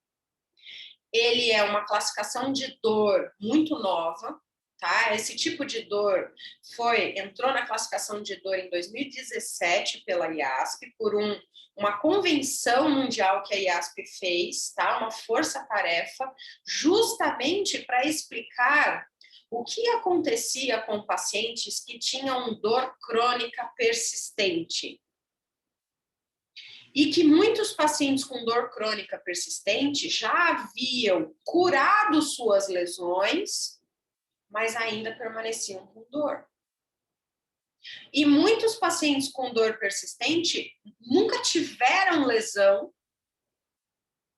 Ele é uma classificação de dor muito nova, tá? Esse tipo de dor entrou na classificação de dor em 2017 pela IASP, por uma convenção mundial que a IASP fez, tá? Uma força-tarefa, justamente para explicar o que acontecia com pacientes que tinham dor crônica persistente. E que muitos pacientes com dor crônica persistente já haviam curado suas lesões, mas ainda permaneciam com dor. E muitos pacientes com dor persistente nunca tiveram lesão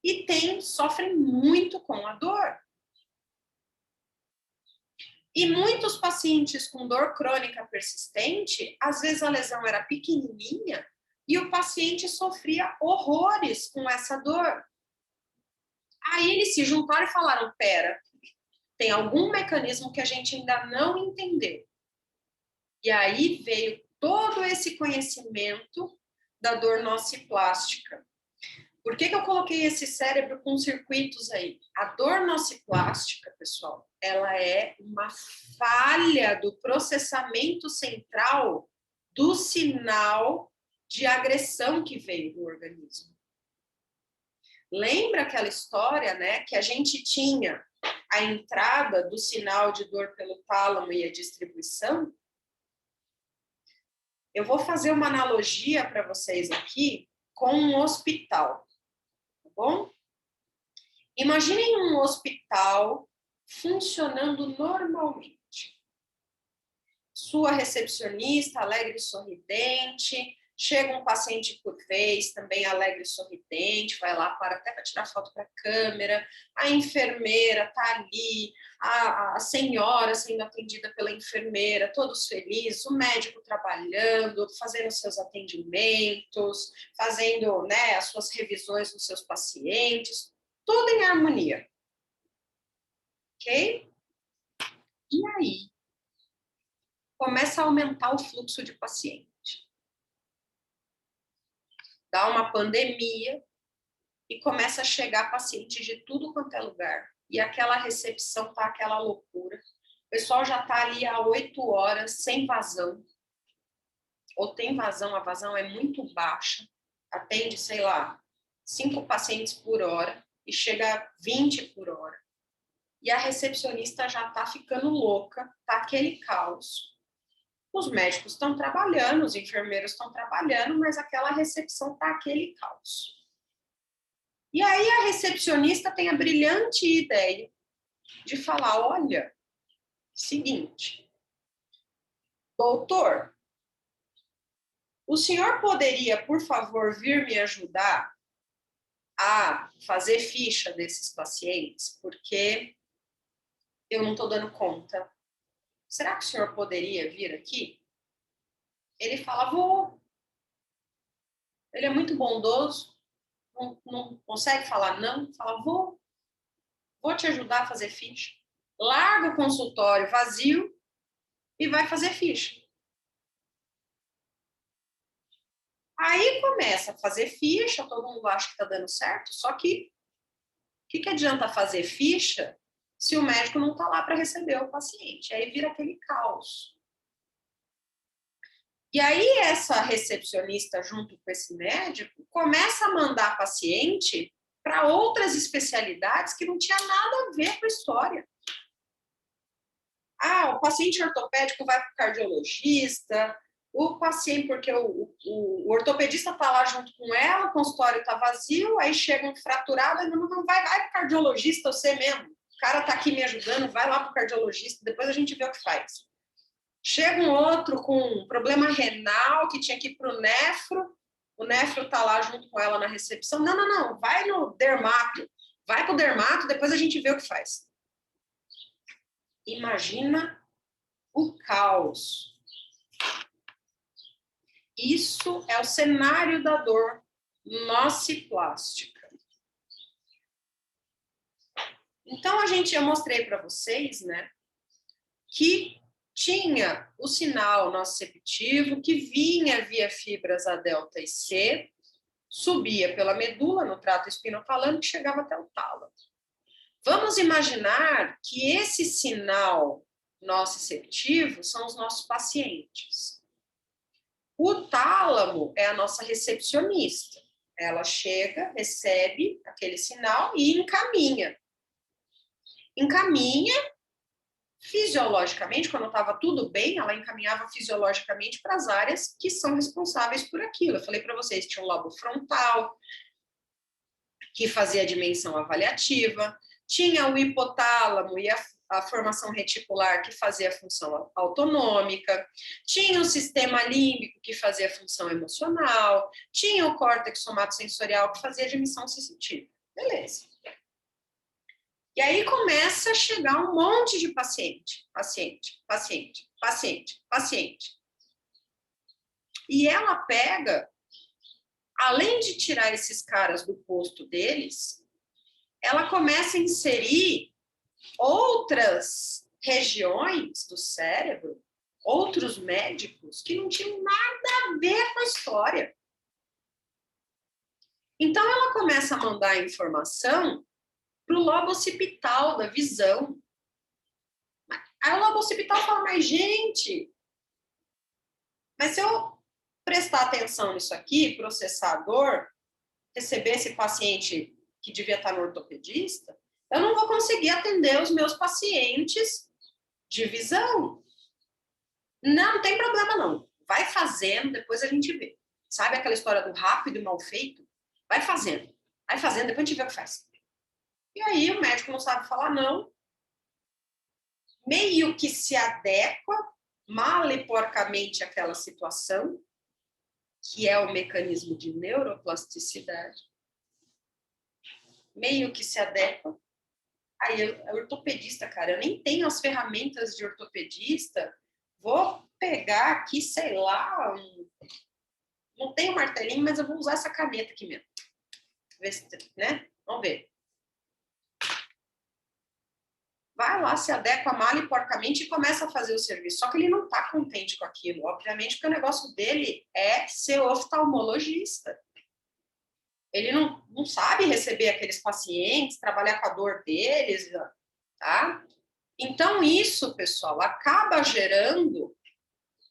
e sofrem muito com a dor. E muitos pacientes com dor crônica persistente, às vezes a lesão era pequenininha e o paciente sofria horrores com essa dor. Aí eles se juntaram e falaram, pera, tem algum mecanismo que a gente ainda não entendeu. E aí veio todo esse conhecimento da dor nociplástica. Por que eu coloquei esse cérebro com circuitos aí? A dor nociplástica, pessoal, ela é uma falha do processamento central do sinal de agressão que veio do organismo. Lembra aquela história, né, que a gente tinha a entrada do sinal de dor pelo tálamo e a distribuição? Eu vou fazer uma analogia para vocês aqui com um hospital. Bom? Imaginem um hospital funcionando normalmente. Sua recepcionista alegre e sorridente, chega um paciente por vez, também alegre e sorridente, vai lá, para até para tirar foto para a câmera, a enfermeira está ali, a senhora sendo atendida pela enfermeira, todos felizes, o médico trabalhando, fazendo seus atendimentos, fazendo, né, as suas revisões dos seus pacientes, tudo em harmonia. Ok? E aí? Começa a aumentar o fluxo de paciente. Dá uma pandemia e começa a chegar paciente de tudo quanto é lugar. E aquela recepção tá aquela loucura. O pessoal já tá ali há 8 horas sem vazão. Ou tem vazão, a vazão é muito baixa. Atende, sei lá, 5 pacientes por hora e chega a 20 por hora. E a recepcionista já tá ficando louca, tá aquele caos. Os médicos estão trabalhando, os enfermeiros estão trabalhando, mas aquela recepção tá aquele caos. E aí a recepcionista tem a brilhante ideia de falar, olha, seguinte, doutor, O senhor poderia, por favor, vir me ajudar a fazer ficha desses pacientes? Porque eu não estou dando conta. Será que o senhor poderia vir aqui? Ele fala, vou. Ele é muito bondoso, não consegue falar não, fala, vou te ajudar a fazer ficha. Larga o consultório vazio e vai fazer ficha. Aí começa a fazer ficha, todo mundo acha que está dando certo, só que o que adianta fazer ficha se o médico não está lá para receber o paciente? Aí vira aquele caos. E aí essa recepcionista, junto com esse médico, começa a mandar paciente para outras especialidades que não tinha nada a ver com a história. Ah, o paciente ortopédico vai para o cardiologista, o paciente, porque o ortopedista está lá junto com ela, o consultório está vazio, aí chega um fraturado, não vai para o cardiologista, você mesmo. O cara está aqui me ajudando, vai lá para o cardiologista, depois a gente vê o que faz. Chega um outro com um problema renal, que tinha que ir para o nefro está lá junto com ela na recepção. Não, vai no dermato, vai para o dermato, depois a gente vê o que faz. Imagina o caos. Isso é o cenário da dor nociplástica. Então, eu mostrei para vocês, né, que tinha o sinal nociceptivo que vinha via fibras A, delta e C, subia pela medula no trato espinotálamico e chegava até o tálamo. Vamos imaginar que esse sinal nociceptivo são os nossos pacientes. O tálamo é a nossa recepcionista. Ela chega, recebe aquele sinal e encaminha. Encaminha fisiologicamente, quando estava tudo bem, ela encaminhava fisiologicamente para as áreas que são responsáveis por aquilo. Eu falei para vocês, tinha o lobo frontal, que fazia a dimensão avaliativa, tinha o hipotálamo e a formação reticular, que fazia a função autonômica, tinha o sistema límbico, que fazia a função emocional, tinha o córtex somatosensorial, que fazia a dimensão sensitiva. Beleza. E aí começa a chegar um monte de paciente. E ela pega, além de tirar esses caras do posto deles, ela começa a inserir outras regiões do cérebro, outros médicos que não tinham nada a ver com a história. Então, ela começa a mandar informação para o lobo occipital da visão. Aí o lobo occipital fala, mas gente, mas se eu prestar atenção nisso aqui, processar a dor, receber esse paciente que devia estar no ortopedista, eu não vou conseguir atender os meus pacientes de visão. Não tem problema não. Vai fazendo, depois a gente vê. Sabe aquela história do rápido e mal feito? Vai fazendo, depois a gente vê o que faz. E aí o médico não sabe falar não, meio que se adequa mal e porcamente àquela situação, que é o mecanismo de neuroplasticidade, meio que se adequa. Aí, ortopedista, cara, eu nem tenho as ferramentas de ortopedista, vou pegar aqui, sei lá, não tenho martelinho, mas eu vou usar essa caneta aqui mesmo. Ver se, né? Vamos ver. Vai lá, se adequa mal e porcamente e começa a fazer o serviço. Só que ele não está contente com aquilo, obviamente, porque o negócio dele é ser oftalmologista. Ele não sabe receber aqueles pacientes, trabalhar com a dor deles, tá? Então, isso, pessoal, acaba gerando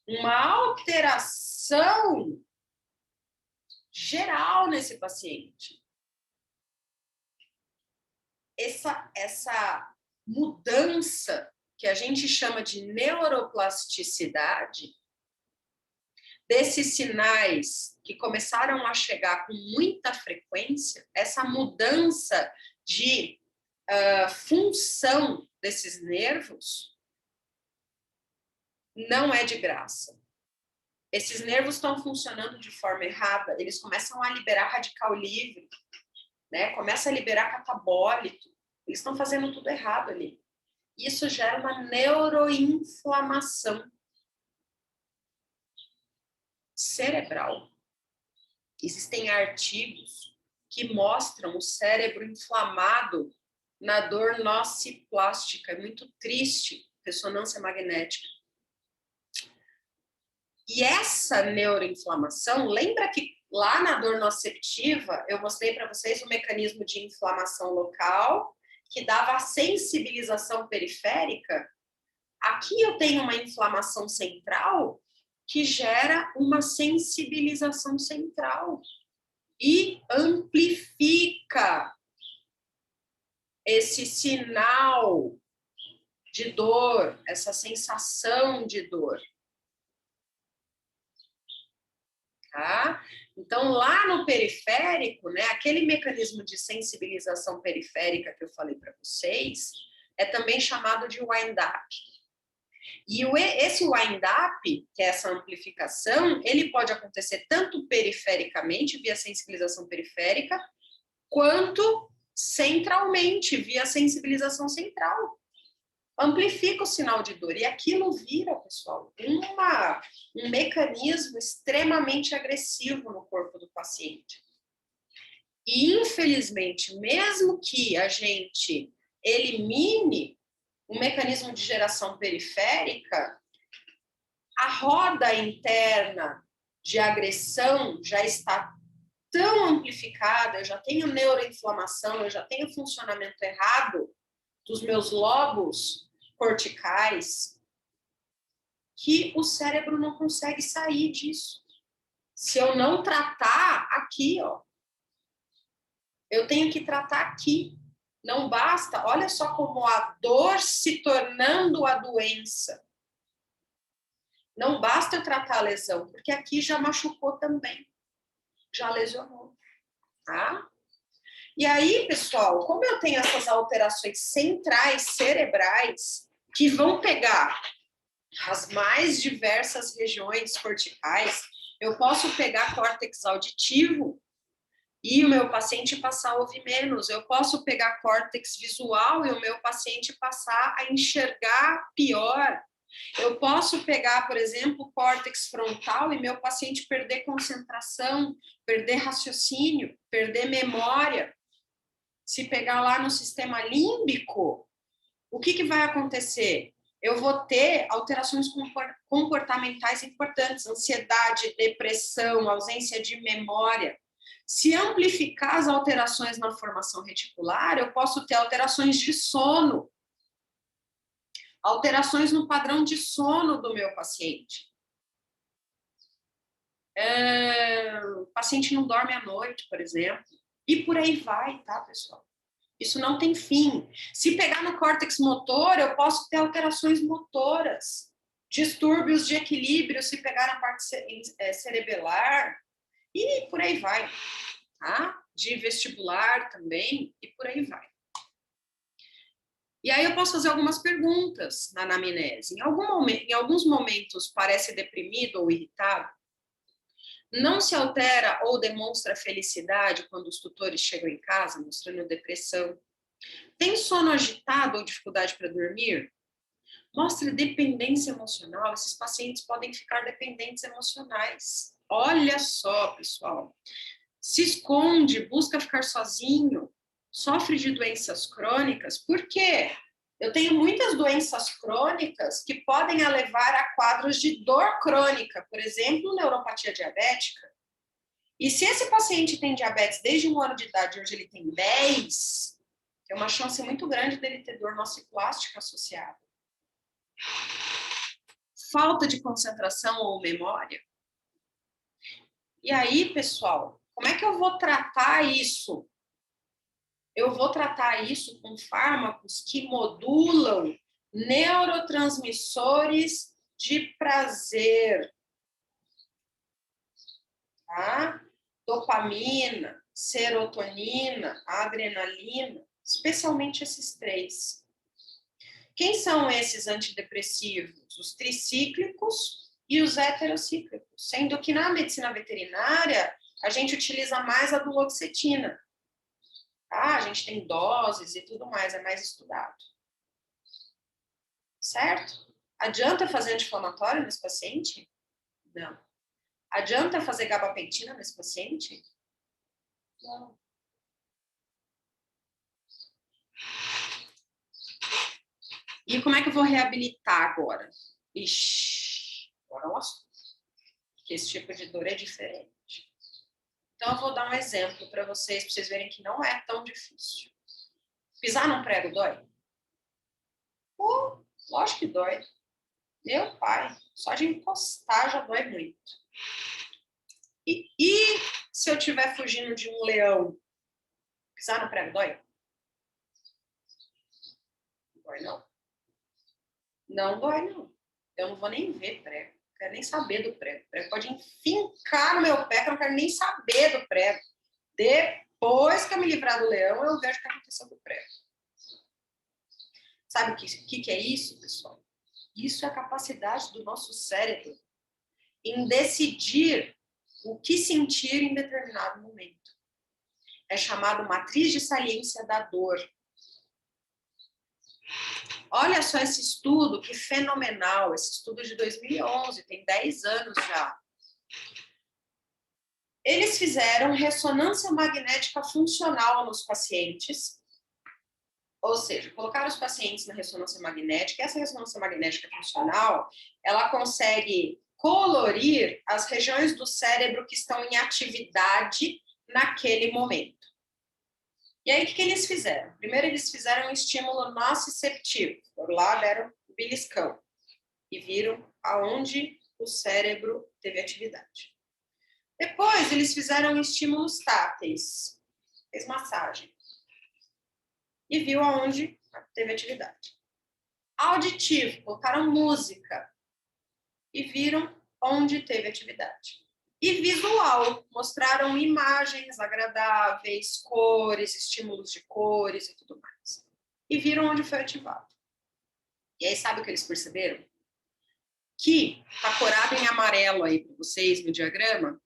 uma alteração geral nesse paciente. Essa mudança que a gente chama de neuroplasticidade, desses sinais que começaram a chegar com muita frequência, essa mudança de função desses nervos não é de graça. Esses nervos estão funcionando de forma errada, eles começam a liberar radical livre, né? Começa a liberar catabólito, eles estão fazendo tudo errado ali. Isso gera uma neuroinflamação cerebral. Existem artigos que mostram o cérebro inflamado na dor nociplástica, é muito triste, ressonância magnética. E essa neuroinflamação, lembra que lá na dor nociceptiva, eu mostrei para vocês o mecanismo de inflamação local, que dava a sensibilização periférica? Aqui eu tenho uma inflamação central que gera uma sensibilização central e amplifica esse sinal de dor, essa sensação de dor. Tá? Então, lá no periférico, né, aquele mecanismo de sensibilização periférica que eu falei para vocês, é também chamado de wind-up. E esse wind-up, que é essa amplificação, ele pode acontecer tanto perifericamente, via sensibilização periférica, quanto centralmente, via sensibilização central. Amplifica o sinal de dor. E aquilo vira, pessoal, um mecanismo extremamente agressivo no corpo do paciente. E, infelizmente, mesmo que a gente elimine o mecanismo de geração periférica, a roda interna de agressão já está tão amplificada, eu já tenho neuroinflamação, eu já tenho funcionamento errado dos meus lobos corticais, que o cérebro não consegue sair disso. Se eu não tratar aqui, ó, eu tenho que tratar aqui. Não basta, olha só como a dor se tornando a doença. Não basta eu tratar a lesão, porque aqui já machucou também, já lesionou, tá? E aí, pessoal, como eu tenho essas alterações centrais cerebrais que vão pegar as mais diversas regiões corticais, eu posso pegar córtex auditivo e o meu paciente passar a ouvir menos. Eu posso pegar córtex visual e o meu paciente passar a enxergar pior. Eu posso pegar, por exemplo, córtex frontal e meu paciente perder concentração, perder raciocínio, perder memória. Se pegar lá no sistema límbico, o que vai acontecer? Eu vou ter alterações comportamentais importantes, ansiedade, depressão, ausência de memória. Se amplificar as alterações na formação reticular, eu posso ter alterações de sono, alterações no padrão de sono do meu paciente. O paciente não dorme à noite, por exemplo. E por aí vai, tá, pessoal? Isso não tem fim. Se pegar no córtex motor, eu posso ter alterações motoras, distúrbios de equilíbrio, se pegar na parte cerebelar, e por aí vai, tá? De vestibular também, e por aí vai. E aí eu posso fazer algumas perguntas na anamnese. Em alguns momentos parece deprimido ou irritado? Não se altera ou demonstra felicidade quando os tutores chegam em casa, mostrando depressão? Tem sono agitado ou dificuldade para dormir? Mostra dependência emocional. Esses pacientes podem ficar dependentes emocionais. Olha só, pessoal. Se esconde, busca ficar sozinho, sofre de doenças crônicas. Por quê? Eu tenho muitas doenças crônicas que podem levar a quadros de dor crônica, por exemplo, neuropatia diabética. E se esse paciente tem diabetes desde 1 ano de idade, hoje ele tem 10, tem uma chance muito grande dele ter dor nociplástica associada. Falta de concentração ou memória. E aí, pessoal, como é que eu vou tratar isso? Eu vou tratar isso com fármacos que modulam neurotransmissores de prazer, tá? Dopamina, serotonina, adrenalina, especialmente esses 3. Quem são esses antidepressivos? Os tricíclicos, e os heterocíclicos, sendo que na medicina veterinária a gente utiliza mais a duloxetina. Tá? A gente tem doses e tudo mais, é mais estudado. Certo? Adianta fazer anti-inflamatório nesse paciente? Não. Adianta fazer gabapentina nesse paciente? Não. E como é que eu vou reabilitar agora? Ixi, agora é um assunto. Porque esse tipo de dor é diferente. Então, eu vou dar um exemplo para vocês verem que não é tão difícil. Pisar num prego dói? Pô, lógico que dói. Meu pai, só de encostar já dói muito. E se eu estiver fugindo de um leão, pisar no prego dói? Não dói, não. Não dói, não. Eu não vou nem ver prego. Não quero nem saber do prego. O prego pode enfincar no meu pé, que eu não quero nem saber do prego. Depois que eu me livrar do leão, eu vejo o que aconteceu com o prego. Sabe o que é isso, pessoal? Isso é a capacidade do nosso cérebro em decidir o que sentir em determinado momento. É chamado matriz de saliência da dor. Olha só esse estudo, que fenomenal. Esse estudo de 2011, tem 10 anos já. Eles fizeram ressonância magnética funcional nos pacientes, ou seja, colocaram os pacientes na ressonância magnética. Essa ressonância magnética funcional, ela consegue colorir as regiões do cérebro que estão em atividade naquele momento. E aí, o que eles fizeram? Primeiro, eles fizeram um estímulo nociceptivo. Por lá, deram o beliscão. E viram aonde o cérebro teve atividade. Depois, eles fizeram estímulos táteis. Fez massagem. E viu aonde teve atividade. Auditivo, colocaram música. E viram onde teve atividade. E visual, mostraram imagens agradáveis, cores, estímulos de cores e tudo mais. E viram onde foi ativado. E aí, sabe o que eles perceberam? Que, tá corado em amarelo aí para vocês no diagrama,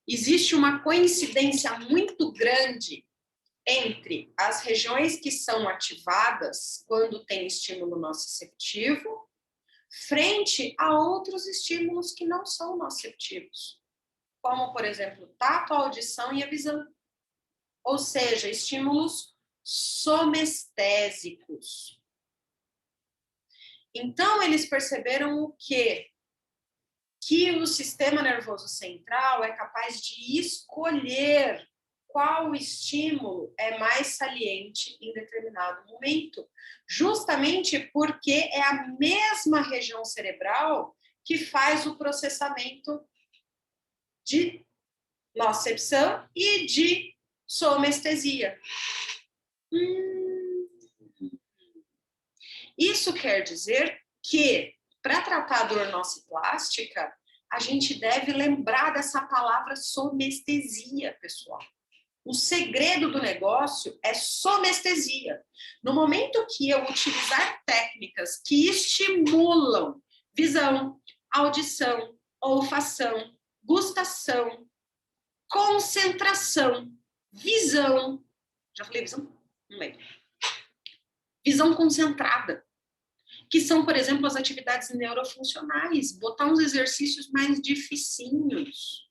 existe uma coincidência muito grande entre as regiões que são ativadas quando tem estímulo nociceptivo, frente a outros estímulos que não são nociceptivos, como, por exemplo, tato, a audição e a visão. Ou seja, estímulos somestésicos. Então, eles perceberam o quê? Que o sistema nervoso central é capaz de escolher qual estímulo é mais saliente em determinado momento, justamente porque é a mesma região cerebral que faz o processamento de nocicepção e de somestesia. Isso quer dizer que, para tratar a dor nociplástica, a gente deve lembrar dessa palavra somestesia, pessoal. O segredo do negócio é somestesia. No momento que eu utilizar técnicas que estimulam visão, audição, olfação, gustação, concentração, visão. Já falei visão? Não lembro. Visão concentrada. Que são, por exemplo, as atividades neurofuncionais. Botar uns exercícios mais dificinhos,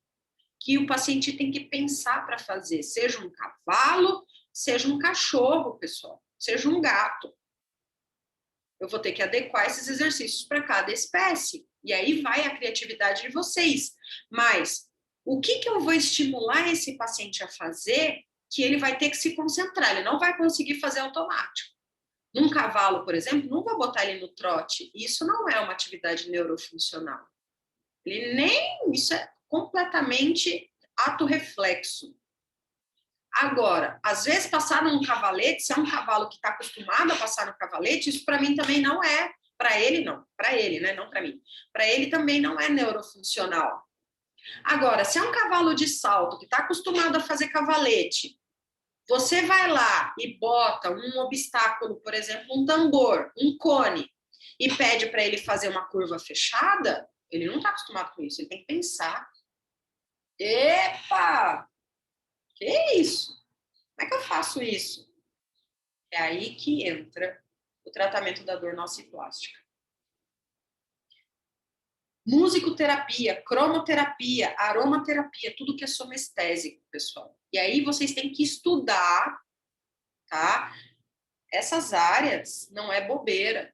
que o paciente tem que pensar para fazer. Seja um cavalo, seja um cachorro, pessoal. Seja um gato. Eu vou ter que adequar esses exercícios para cada espécie. E aí vai a criatividade de vocês. Mas o que eu vou estimular esse paciente a fazer que ele vai ter que se concentrar? Ele não vai conseguir fazer automático. Num cavalo, por exemplo, não vou botar ele no trote. Isso não é uma atividade neurofuncional. Isso é completamente ato reflexo. Agora, às vezes passar num cavalete, se é um cavalo que está acostumado a passar no cavalete, isso para mim também não é, para ele não, para ele, né? Não para mim. Para ele também não é neurofuncional. Agora, se é um cavalo de salto que está acostumado a fazer cavalete, você vai lá e bota um obstáculo, por exemplo, um tambor, um cone, e pede para ele fazer uma curva fechada, Ele não está acostumado com isso, ele tem que pensar. Epa! Que isso? Como é que eu faço isso? É aí que entra o tratamento da dor nociplástica. Musicoterapia, cromoterapia, aromaterapia, tudo que é somestésico, pessoal. E aí vocês têm que estudar, tá? Essas áreas não é bobeira.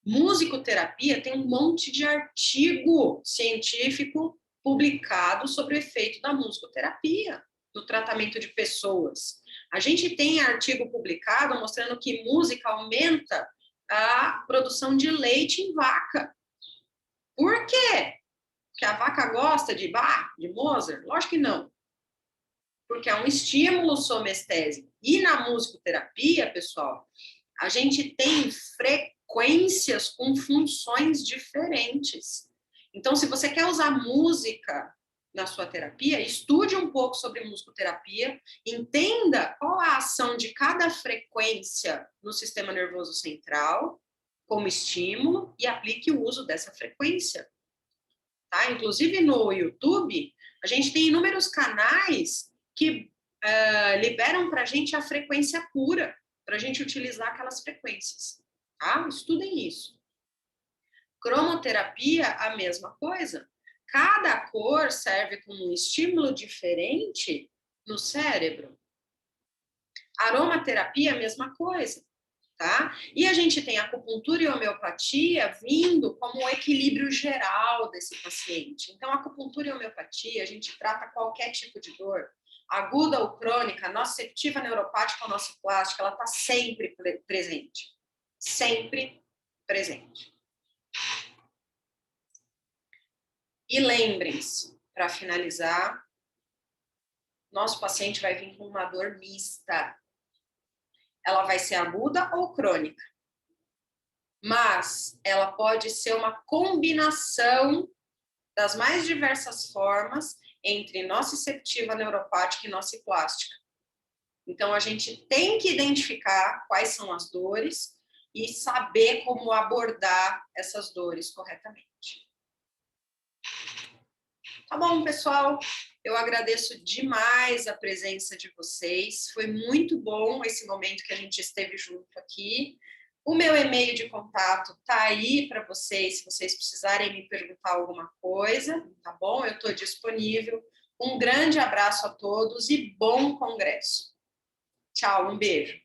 Musicoterapia tem um monte de artigo científico publicado sobre o efeito da musicoterapia no tratamento de pessoas. A gente tem artigo publicado mostrando que música aumenta a produção de leite em vaca. Por quê? Porque a vaca gosta de Bach, de Mozart? Lógico que não. Porque é um estímulo somestésico. E na musicoterapia, pessoal, a gente tem frequências com funções diferentes. Então, se você quer usar música na sua terapia, estude um pouco sobre musicoterapia, entenda qual a ação de cada frequência no sistema nervoso central como estímulo e aplique o uso dessa frequência. Tá? Inclusive no YouTube, a gente tem inúmeros canais que liberam para a gente a frequência pura, para a gente utilizar aquelas frequências. Tá? Estudem isso. Cromoterapia, a mesma coisa. Cada cor serve como um estímulo diferente no cérebro. Aromaterapia, a mesma coisa. Tá? E a gente tem acupuntura e homeopatia vindo como um equilíbrio geral desse paciente. Então, acupuntura e homeopatia, a gente trata qualquer tipo de dor, aguda ou crônica, nociceptiva, neuropática ou nociplástica, ela está sempre presente. Sempre presente. E lembrem-se, para finalizar, nosso paciente vai vir com uma dor mista. Ela vai ser aguda ou crônica. Mas ela pode ser uma combinação das mais diversas formas entre nociceptiva, neuropática e nociplástica. Então, a gente tem que identificar quais são as dores e saber como abordar essas dores corretamente. Tá bom, pessoal? Eu agradeço demais a presença de vocês. Foi muito bom esse momento que a gente esteve junto aqui. O meu e-mail de contato tá aí para vocês, se vocês precisarem me perguntar alguma coisa, tá bom? Eu estou disponível. Um grande abraço a todos e bom congresso. Tchau, um beijo.